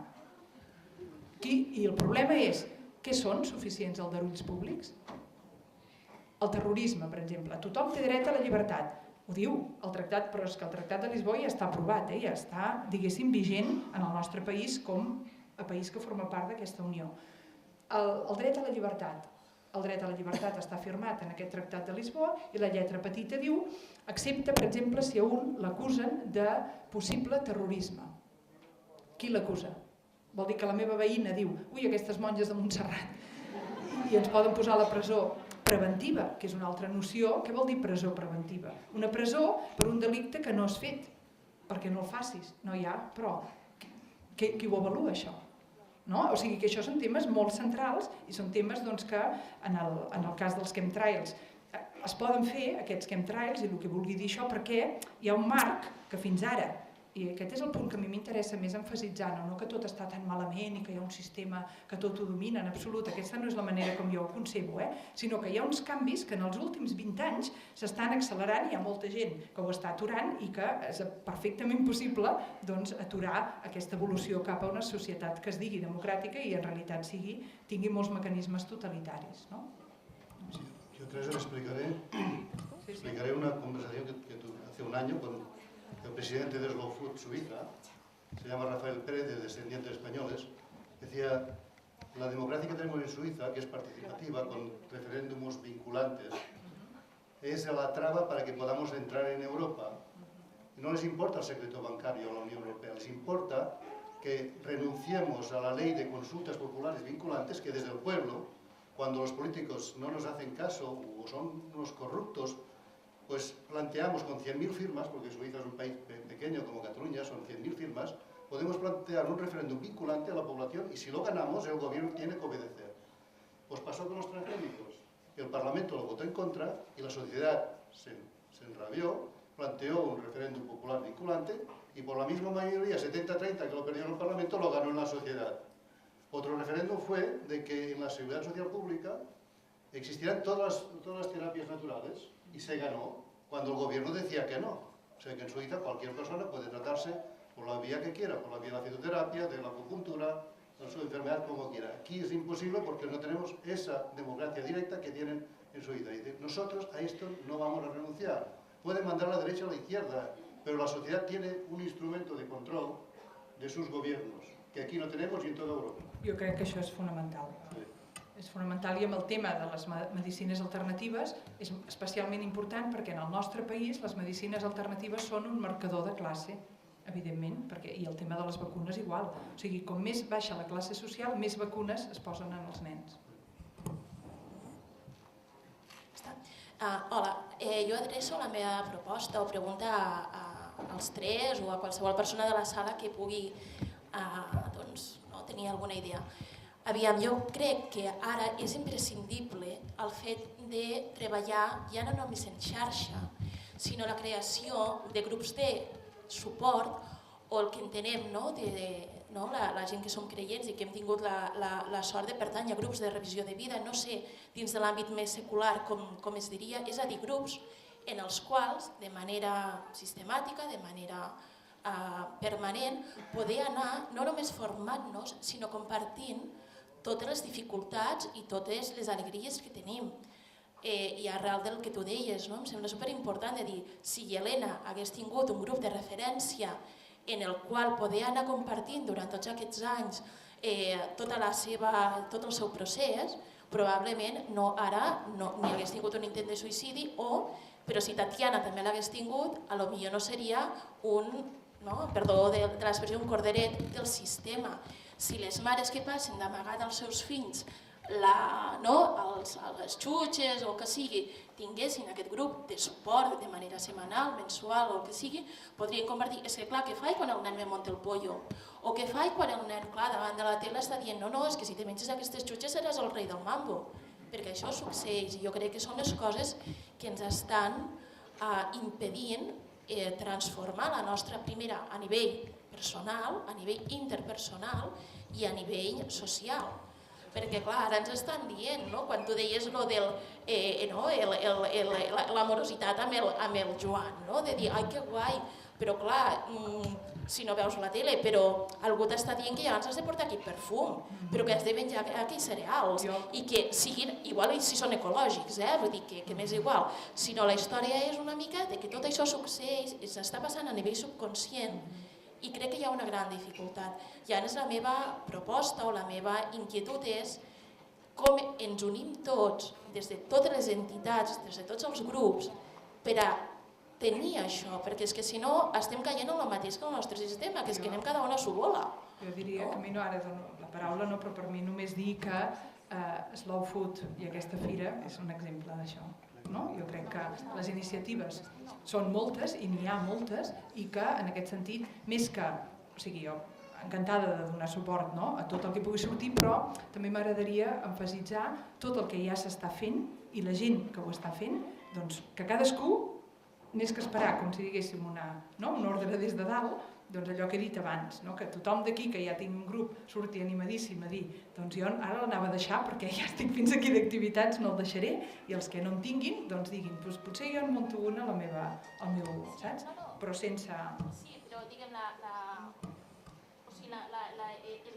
I el problema és, què són suficients aldarulls públics? El terrorisme, per exemple. Tothom té dret a la llibertat. Ho diu el tractat, però és que el Tractat de Lisboa ja està aprovat, ja està, diguéssim, vigent en el nostre país com a país que forma part d'aquesta Unió. El dret a la llibertat. El dret a la llibertat està firmat en aquest Tractat de Lisboa i la lletra petita diu, excepte, per exemple, si a un l'acusen de possible terrorisme. Qui l'acusa? Vol dir que la meva veïna diu, ui, aquestes monges de Montserrat, i ens poden posar a la presó preventiva, que és una altra noció. Què vol dir presó preventiva? Una presó per un delicte que no has fet, perquè no el facis. No hi ha, però qui ho avalua, això? O sigui que això són temes molt centrals i són temes que en el cas dels chemtrails es poden fer, aquests chemtrails, i el que vulgui dir això, perquè hi ha un marc que fins ara, i aquest és el punt que a mi m'interessa més emfasitzar, no que tot està tan malament i que hi ha un sistema que tot ho domina, en absolut, aquesta no és la manera com jo ho concebo, sinó que hi ha uns canvis que en els últims 20 anys s'estan accelerant i hi ha molta gent que ho està aturant i que és perfectament possible aturar aquesta evolució cap a una societat que es digui democràtica i en realitat tingui molts mecanismes totalitaris. Yo Teresa le explicaré una conversación que tuve hace un año con el presidente de Slow Food Suiza, se llama Rafael Pérez, de descendientes españoles. Decía, la democracia que tenemos en Suiza, que es participativa, con referéndums vinculantes, es la traba para que podamos entrar en Europa. Y no les importa el secreto bancario a la Unión Europea, les importa que renunciemos a la ley de consultas populares vinculantes, que desde el pueblo, cuando los políticos no nos hacen caso o son unos corruptos, pues planteamos con 100.000 firmas, porque Suiza es un país pequeño como Cataluña, son 100.000 firmas, podemos plantear un referéndum vinculante a la población y si lo ganamos el gobierno tiene que obedecer. Pues pasó con los transgénicos. El Parlamento lo votó en contra y la sociedad se enrabió, planteó un referéndum popular vinculante y por la misma mayoría, 70-30, que lo perdió en el Parlamento, lo ganó en la sociedad. Otro referéndum fue de que en la seguridad social pública existieran todas las terapias naturales y se ganó cuando el gobierno decía que no. O sea que en Suiza cualquier persona puede tratarse por la vía que quiera, por la vía de la fitoterapia, de la acupuntura, de su enfermedad como quiera. Aquí es imposible porque no tenemos esa democracia directa que tienen en Suiza. Y nosotros a esto no vamos a renunciar. Pueden mandar a la derecha o a la izquierda, pero la sociedad tiene un instrumento de control de sus gobiernos, que aquí no tenemos y en toda Europa. Jo crec que això és fonamental. És fonamental i amb el tema de les medicines alternatives és especialment important perquè en el nostre país les medicines alternatives són un marcador de classe, evidentment, i el tema de les vacunes igual. O sigui, com més baixa la classe social, més vacunes es posen en els nens. Hola, jo adreço la meva proposta o pregunta als tres o a qualsevol persona de la sala que pugui tenir alguna idea. Aviam, jo crec que ara és imprescindible el fet de treballar ja no només en xarxa, sinó la creació de grups de suport o el que entenem, la gent que som creients i que hem tingut la sort de pertànyer a grups de revisió de vida, no sé, dins de l'àmbit més secular com es diria, és a dir, grups en els quals de manera sistemàtica, de manera permanent, poder anar no només formant-nos, sinó compartint totes les dificultats i totes les alegries que tenim. I arrel del que tu deies, em sembla superimportant de dir, si Helena hagués tingut un grup de referència en el qual poder anar compartint durant tots aquests anys tot el seu procés, probablement ara ni hagués tingut un intent de suïcidi però si Tatiana també l'hagués tingut, potser no seria perdó de l'expressió, un corderet del sistema. Si les mares que passen d'amagat als seus fills les xutxes o el que sigui, tinguessin aquest grup de suport de manera setmanal, mensual o el que sigui, podrien convertir... És que clar, què faig quan el nen me monta el pollo? O què faig quan el nen, clar, davant de la tele està dient no, és que si te menges aquestes xutxes seràs el rei del mambo. Perquè això succeeix i jo crec que són les coses que ens estan impedint transformar la nostra primera a nivell personal, a nivell interpersonal i a nivell social. Perquè clar, ara ens estan dient, quan tu deies l'amorositat amb el Joan, de dir, ai que guai, però clar, si no veus la tele, però algú t'està dient que abans has de portar aquell perfum, però que has de menjar aquells cereals, i que siguin, igual si són ecològics, vull dir que m'és igual, sinó la història és una mica de que tot això succeeix, s'està passant a nivell subconscient, i crec que hi ha una gran dificultat. Llavors la meva proposta o la meva inquietud és com ens unim tots, des de totes les entitats, des de tots els grups, per a tenir això, perquè és que si no estem caient en el mateix que el nostre sistema, que és que anem cada una a su bola. Jo diria que a mi no ara dono la paraula, però per mi només dir que Slow Food i aquesta fira és un exemple d'això. Jo crec que les iniciatives són moltes i n'hi ha moltes i que en aquest sentit, més que, o sigui, jo encantada de donar suport a tot el que pugui sortir, però també m'agradaria emfasitzar tot el que ja s'està fent i la gent que ho està fent, doncs que cadascú, més que esperar, com si diguéssim un ordre des de dalt, doncs allò que he dit abans, que tothom d'aquí que ja tinc un grup surti animadíssim a dir doncs jo ara l'anava a deixar perquè ja estic fins aquí d'activitats, no el deixaré, i els que no en tinguin, doncs diguin, potser jo en monto una al meu, saps? Però sense... Sí, però diguem, el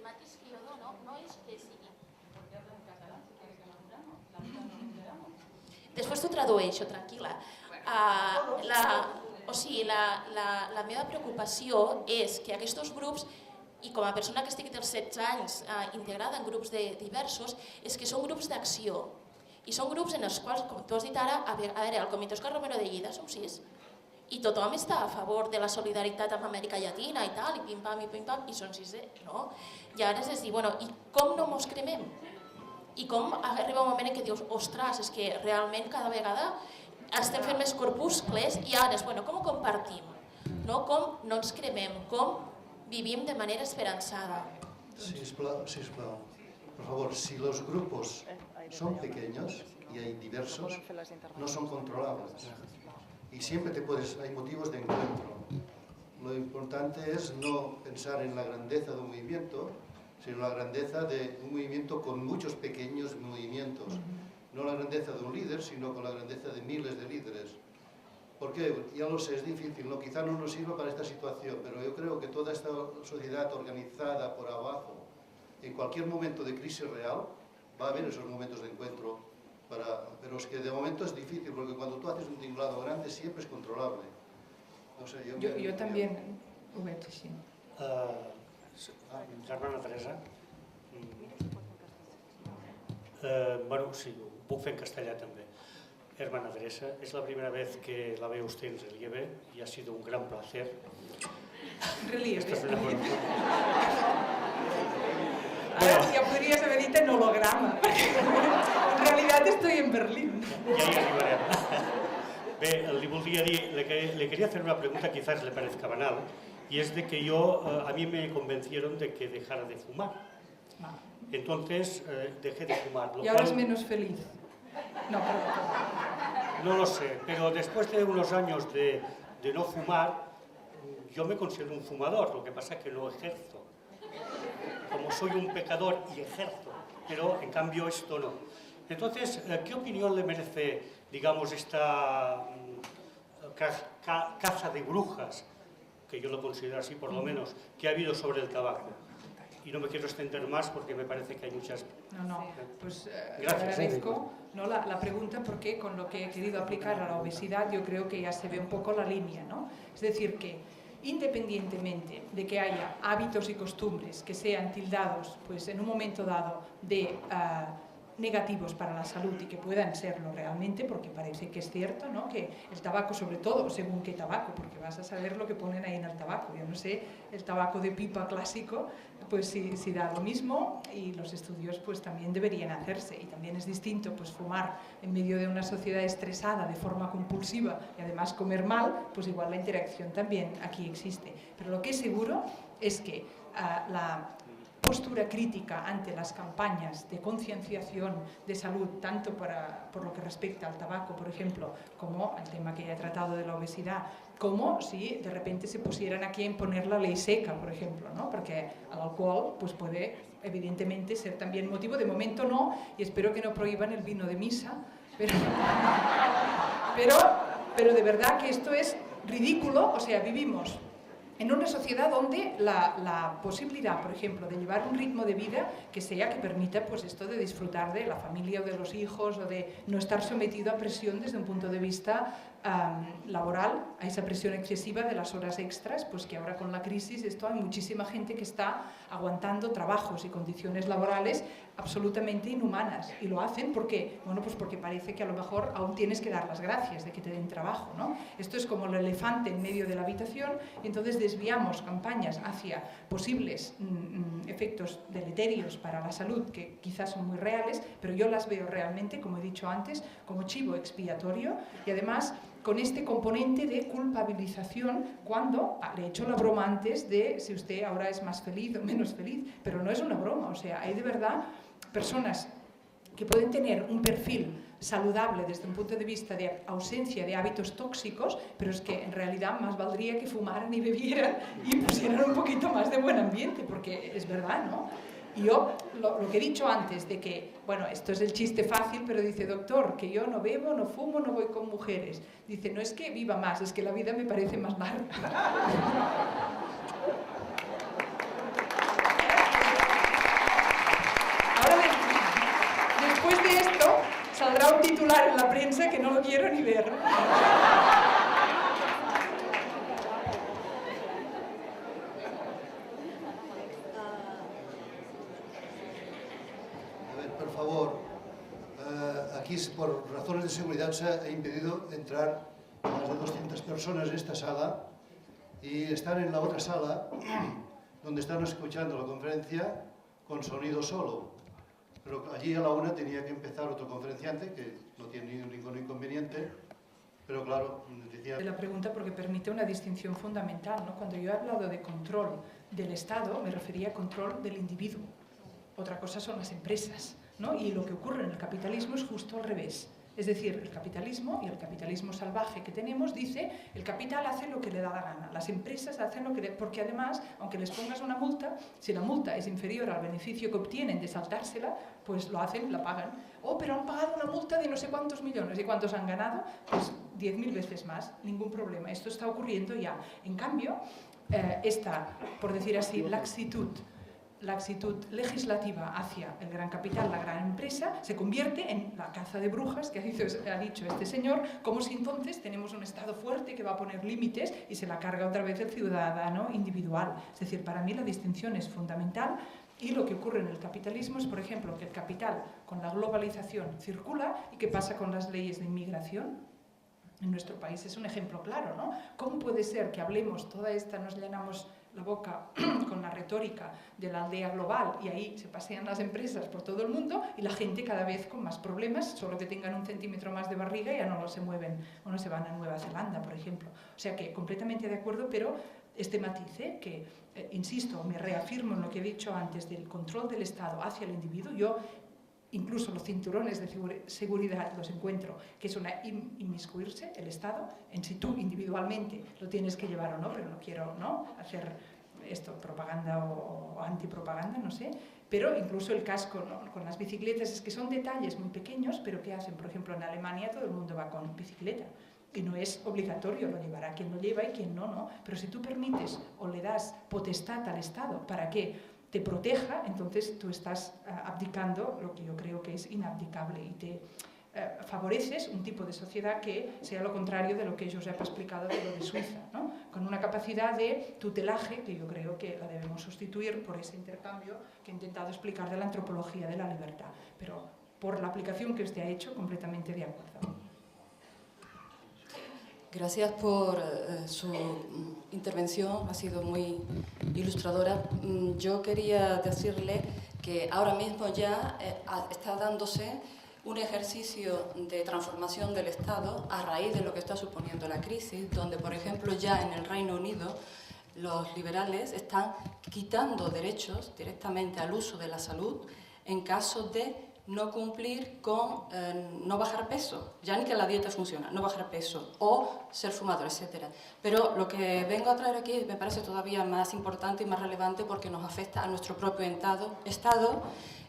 mateix que jo dono no és que sigui... Després t'ho tradueixo, tranquil·la. La meva preocupació és que aquests grups, i com a persona que estic dels 16 anys integrada en grups diversos, és que són grups d'acció. I són grups en els quals, com tu has dit ara, a veure, el Comitè Òscar Romero de Lleida som 6. I tothom està a favor de la solidaritat amb Amèrica Llatina i tal, i pim-pam, i són 6, no? I ara és dir, i com no mos cremem? I com arriba un moment en què dius, ostres, és que realment cada vegada estem fent més corpuscles i ara, com ho compartim? Com no ens cremem? Com vivim de manera esperanzada? Sisplau, por favor, si los grupos son pequeños y hay diversos, no son controlables. Y siempre hay motivos de encuentro. Lo importante es no pensar en la grandeza de un movimiento, sino la grandeza de un movimiento con muchos pequeños movimientos. No la grandeza de un líder, sino con la grandeza de miles de líderes. ¿Por qué? Ya lo sé, es difícil, quizá no nos sirva para esta situación, pero yo creo que toda esta sociedad organizada por abajo, en cualquier momento de crisis real, va a haber esos momentos de encuentro, pero es que de momento es difícil, porque cuando tú haces un tinglado grande siempre es controlable. No sé, yo también ho veig així. Germana Teresa. Sí, ho puc fer en castellà també. Hermana Teresa, es la primera vez que la veo usted en relieve y ha sido un gran placer. Relieve. Bueno, ja podries haver dit en holograma, perquè en realitat aviat estoy en Berlín. Ja hi arribarem. Bé, li voldria dir, le quería hacer una pregunta, quizás le parezca banal, y es de que a mí me convencieron de que dejara de fumar. Entonces dejé de fumar. Y ahora es menos feliz. No, perdón. No lo sé, pero después de unos años de no fumar, yo me considero un fumador, lo que pasa es que no ejerzo. Como soy un pecador y ejerzo, pero en cambio esto no. Entonces, ¿qué opinión le merece, digamos, esta caza de brujas, que yo lo considero así por lo menos, que ha habido sobre el tabaco? Y no me quiero extender más porque me parece que hay muchas... No, pues Gracias. agradezco la pregunta porque con lo que he querido aplicar a la obesidad yo creo que ya se ve un poco la línea, ¿no? Es decir, que independientemente de que haya hábitos y costumbres que sean tildados pues, en un momento dado de negativos para la salud y que puedan serlo realmente, porque parece que es cierto, ¿no? Que el tabaco, sobre todo, según qué tabaco, porque vas a saber lo que ponen ahí en el tabaco. Yo no sé, el tabaco de pipa clásico, pues si da lo mismo y los estudios pues también deberían hacerse. Y también es distinto pues fumar en medio de una sociedad estresada de forma compulsiva y además comer mal, pues igual la interacción también aquí existe. Pero lo que es seguro es que la postura crítica ante las campañas de concienciación de salud, tanto por lo que respecta al tabaco, por ejemplo, como al tema que ya he tratado de la obesidad, como si de repente se pusieran aquí a imponer la ley seca, por ejemplo, ¿no? Porque el alcohol pues puede evidentemente ser también motivo, de momento no, y espero que no prohíban el vino de misa, pero de verdad que esto es ridículo, o sea, vivimos en una sociedad donde la posibilidad, por ejemplo, de llevar un ritmo de vida que permita pues esto de disfrutar de la familia o de los hijos o de no estar sometido a presión desde un punto de vista laboral, a esa presión excesiva de las horas extras, pues que ahora con la crisis hay muchísima gente que está aguantando trabajos y condiciones laborales absolutamente inhumanas y lo hacen porque, bueno, pues porque parece que a lo mejor aún tienes que dar las gracias de que te den trabajo, ¿no? Esto es como el elefante en medio de la habitación y entonces desviamos campañas hacia posibles efectos deleterios para la salud que quizás son muy reales, pero yo las veo realmente, como he dicho antes, como chivo expiatorio y además con este componente de culpabilización cuando le he hecho la broma antes de si usted ahora es más feliz o menos feliz, pero no es una broma, o sea, hay de verdad personas que pueden tener un perfil saludable desde un punto de vista de ausencia de hábitos tóxicos, pero es que en realidad más valdría que fumaran y bebieran y pusieran un poquito más de buen ambiente, porque es verdad, ¿no? Y yo, lo que he dicho antes, de que, bueno, esto es el chiste fácil, pero dice, doctor, que yo no bebo, no fumo, no voy con mujeres. Dice, no es que viva más, es que la vida me parece más larga. Ahora, después de esto, saldrá un titular en la prensa que no lo quiero ni ver. Por favor, aquí por razones de seguridad se ha impedido entrar más de 200 personas en esta sala y están en la otra sala donde están escuchando la conferencia con sonido solo. Pero allí a la una tenía que empezar otro conferenciante que no tiene ningún inconveniente, pero claro, decía... La pregunta porque permite una distinción fundamental, ¿no? Cuando yo he hablado de control del Estado me refería a control del individuo. Otra cosa son las empresas, ¿no? Y lo que ocurre en el capitalismo es justo al revés. Es decir, el capitalismo y el capitalismo salvaje que tenemos dice el capital hace lo que le da la gana, las empresas hacen lo que porque además, aunque les pongas una multa, si la multa es inferior al beneficio que obtienen de saltársela, pues lo hacen, la pagan. Oh, pero han pagado una multa de no sé cuántos millones. ¿Y cuántos han ganado? Pues 10.000 veces más, ningún problema. Esto está ocurriendo ya. En cambio, esta, por decir así, laxitud legislativa hacia el gran capital, la gran empresa, se convierte en la caza de brujas que ha dicho este señor, como si entonces tenemos un Estado fuerte que va a poner límites y se la carga otra vez el ciudadano individual. Es decir, para mí la distinción es fundamental y lo que ocurre en el capitalismo es, por ejemplo, que el capital con la globalización circula y qué pasa con las leyes de inmigración. En nuestro país es un ejemplo claro, ¿no? ¿Cómo puede ser que hablemos toda esta, nos llenamos la boca con la retórica de la aldea global y ahí se pasean las empresas por todo el mundo y la gente cada vez con más problemas, solo que tengan 1 centímetro más de barriga ya no se mueven o no se van a Nueva Zelanda, por ejemplo. O sea que completamente de acuerdo, pero este matiz, que, insisto, me reafirmo en lo que he dicho antes del control del Estado hacia el individuo. Yo incluso los cinturones de seguridad los encuentro que es una inmiscuirse el Estado en si tú individualmente lo tienes que llevar o no, pero no quiero hacer esto propaganda o antipropaganda, no sé, pero incluso el casco, ¿no?, con las bicicletas, es que son detalles muy pequeños, pero ¿qué hacen? Por ejemplo, en Alemania todo el mundo va con bicicleta y no es obligatorio, lo llevará quien lo lleva y quien no, pero si tú permites o le das potestad al Estado para que te proteja, entonces tú estás abdicando lo que yo creo que es inabdicable y te favoreces un tipo de sociedad que sea lo contrario de lo que Josep ha explicado de lo de Suiza, ¿no? Con una capacidad de tutelaje que yo creo que la debemos sustituir por ese intercambio que he intentado explicar de la antropología de la libertad. Pero por la aplicación que usted ha hecho, completamente de acuerdo. Gracias por su intervención, ha sido muy ilustradora. Yo quería decirle que ahora mismo ya está dándose un ejercicio de transformación del Estado a raíz de lo que está suponiendo la crisis, donde, por ejemplo, ya en el Reino Unido los liberales están quitando derechos directamente al uso de la salud en caso de no cumplir con no bajar peso, ya ni que la dieta funciona, no bajar peso o ser fumador, etc. Pero lo que vengo a traer aquí me parece todavía más importante y más relevante porque nos afecta a nuestro propio Estado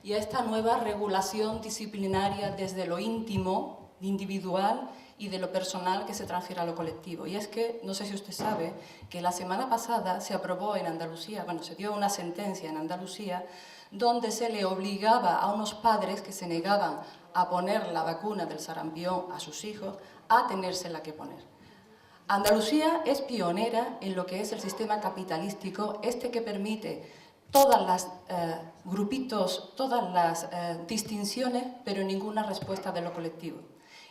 y a esta nueva regulación disciplinaria desde lo íntimo, individual y de lo personal que se transfiere a lo colectivo. Y es que, no sé si usted sabe, que la semana pasada se aprobó en Andalucía, se dio una sentencia en Andalucía donde se le obligaba a unos padres que se negaban a poner la vacuna del sarampión a sus hijos a tenérsela que poner. Andalucía es pionera en lo que es el sistema capitalístico, que permite todas las grupitos, todas las distinciones, pero ninguna respuesta de lo colectivo.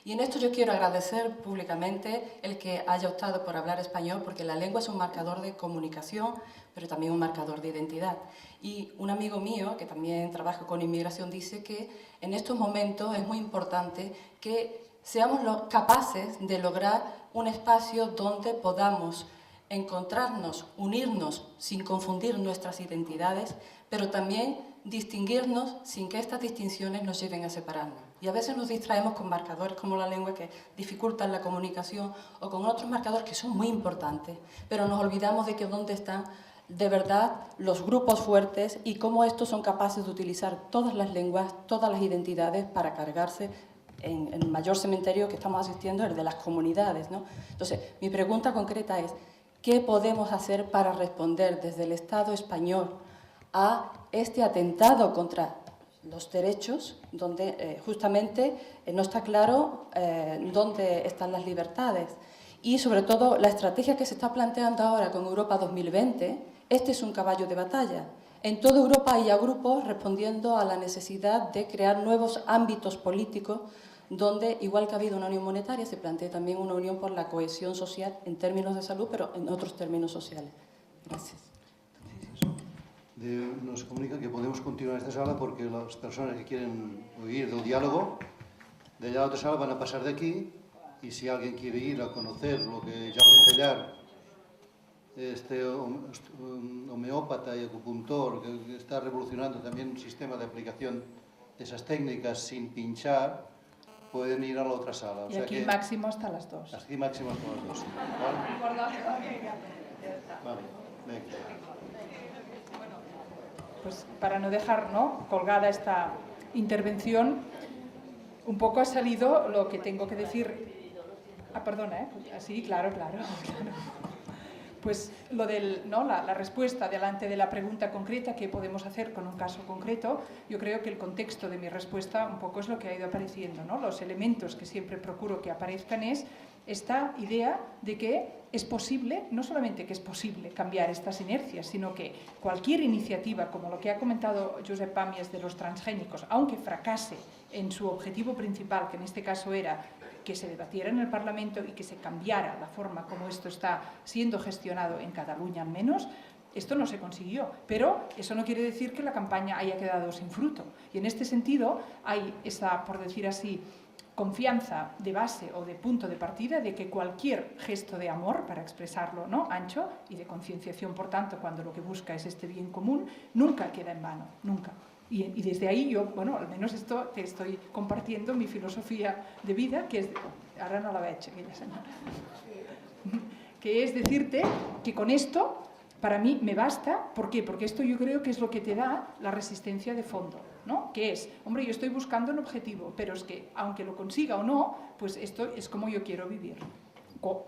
Y en esto yo quiero agradecer públicamente el que haya optado por hablar español, porque la lengua es un marcador de comunicación, pero también un marcador de identidad. Y un amigo mío, que también trabaja con inmigración, dice que en estos momentos es muy importante que seamos capaces de lograr un espacio donde podamos encontrarnos, unirnos sin confundir nuestras identidades, pero también distinguirnos sin que estas distinciones nos lleven a separarnos. Y a veces nos distraemos con marcadores como la lengua que dificultan la comunicación o con otros marcadores que son muy importantes, pero nos olvidamos de que dónde están de verdad los grupos fuertes y cómo estos son capaces de utilizar todas las lenguas, todas las identidades para cargarse en el mayor cementerio que estamos asistiendo, el de las comunidades, ¿no? Entonces, mi pregunta concreta es, ¿qué podemos hacer para responder desde el Estado español a este atentado contra los derechos, donde justamente no está claro dónde están las libertades? Y sobre todo la estrategia que se está planteando ahora con Europa 2020, es un caballo de batalla. En toda Europa hay ya grupos respondiendo a la necesidad de crear nuevos ámbitos políticos donde, igual que ha habido una unión monetaria, se plantea también una unión por la cohesión social en términos de salud, pero en otros términos sociales. Gracias. Nos comunican que podemos continuar esta sala porque las personas que quieren oír del diálogo de allá a la otra sala van a pasar de aquí, y si alguien quiere ir a conocer lo que Jaume Cellar, este homeópata y acupuntor que está revolucionando también un sistema de aplicación de esas técnicas sin pinchar, pueden ir a la otra sala. Y aquí máximo hasta las 2. Aquí máximo hasta las 2. ¿Vale? Vale, venga. Pues para no dejar colgada esta intervención, un poco ha salido lo que tengo que decir. Perdona, sí, claro. Pues lo del, la respuesta delante de la pregunta concreta que podemos hacer con un caso concreto, yo creo que el contexto de mi respuesta un poco es lo que ha ido apareciendo, ¿no? Los elementos que siempre procuro que aparezcan es esta idea de que es posible, no solamente que es posible cambiar estas inercias, sino que cualquier iniciativa, como lo que ha comentado Josep Pàmies de los transgénicos, aunque fracase en su objetivo principal, que en este caso era que se debatiera en el Parlamento y que se cambiara la forma como esto está siendo gestionado en Cataluña al menos, Esto no se consiguió, pero eso no quiere decir que la campaña haya quedado sin fruto. Y en este sentido hay esa, por decir así, confianza de base o de punto de partida de que cualquier gesto de amor, para expresarlo, ¿no?, ancho, y de concienciación, por tanto, cuando lo que busca es este bien común, nunca queda en vano, nunca. Y desde ahí yo, bueno, al menos esto te estoy compartiendo mi filosofía de vida, que es, ahora no la veig, aquella señora, que es decirte que con esto, para mí, me basta. ¿Por qué? Porque esto yo creo que es lo que te da la resistencia de fondo, ¿no? Que es, hombre, yo estoy buscando un objetivo, pero es que, aunque lo consiga o no, pues esto es como yo quiero vivir.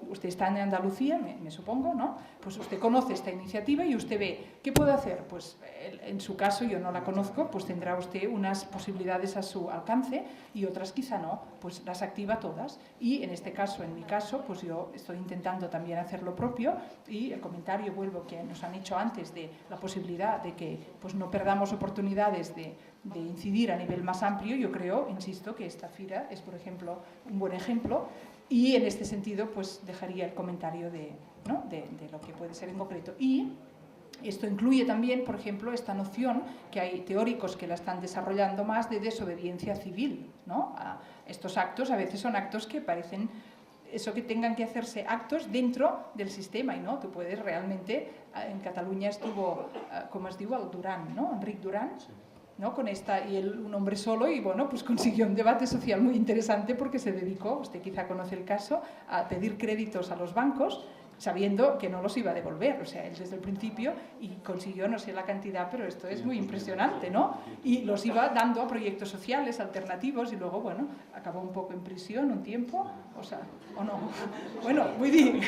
Usted está en Andalucía, me supongo, ¿no? Pues usted conoce esta iniciativa y usted ve, ¿qué puedo hacer? Pues en su caso, yo no la conozco, pues tendrá usted unas posibilidades a su alcance y otras quizá no, pues las activa todas. Y en este caso, en mi caso, pues yo estoy intentando también hacer lo propio, y el comentario, vuelvo, que nos han hecho antes de la posibilidad de que pues no perdamos oportunidades de incidir a nivel más amplio. Yo creo, insisto, que esta FIRA es, por ejemplo, un buen ejemplo. Y en este sentido, pues dejaría el comentario de lo que puede ser en concreto. Y esto incluye también, por ejemplo, esta noción, que hay teóricos que la están desarrollando más, de desobediencia civil, ¿no? Estos actos a veces son actos que parecen eso, que tengan que hacerse actos dentro del sistema, y no, tú puedes realmente, en Cataluña estuvo, com es diu, el Duran, ¿no? Enric Duran, ¿no? Con esta, y él, un hombre solo, y bueno, pues consiguió un debate social muy interesante, porque se dedicó, usted quizá conoce el caso, a pedir créditos a los bancos sabiendo que no los iba a devolver. O sea, él desde el principio, y consiguió, no sé la cantidad, pero esto es muy impresionante, ¿no? Y los iba dando a proyectos sociales alternativos, y luego, bueno, acabó un poco en prisión un tiempo, o sea, o no. Bueno, muy bien.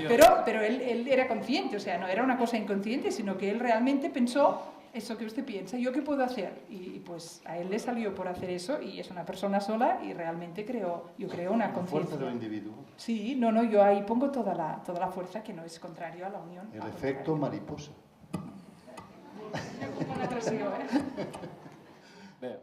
Pero él era consciente, o sea, no era una cosa inconsciente, sino que él realmente pensó eso que usted piensa, ¿yo qué puedo hacer? Y pues a él le salió por hacer eso, y es una persona sola, y realmente yo creo una conciencia. Fuerza del individuo. Sí, no, yo ahí pongo toda la fuerza, que no es contrario a la unión. El efecto mariposa. Una expresión, ¿eh? Bé,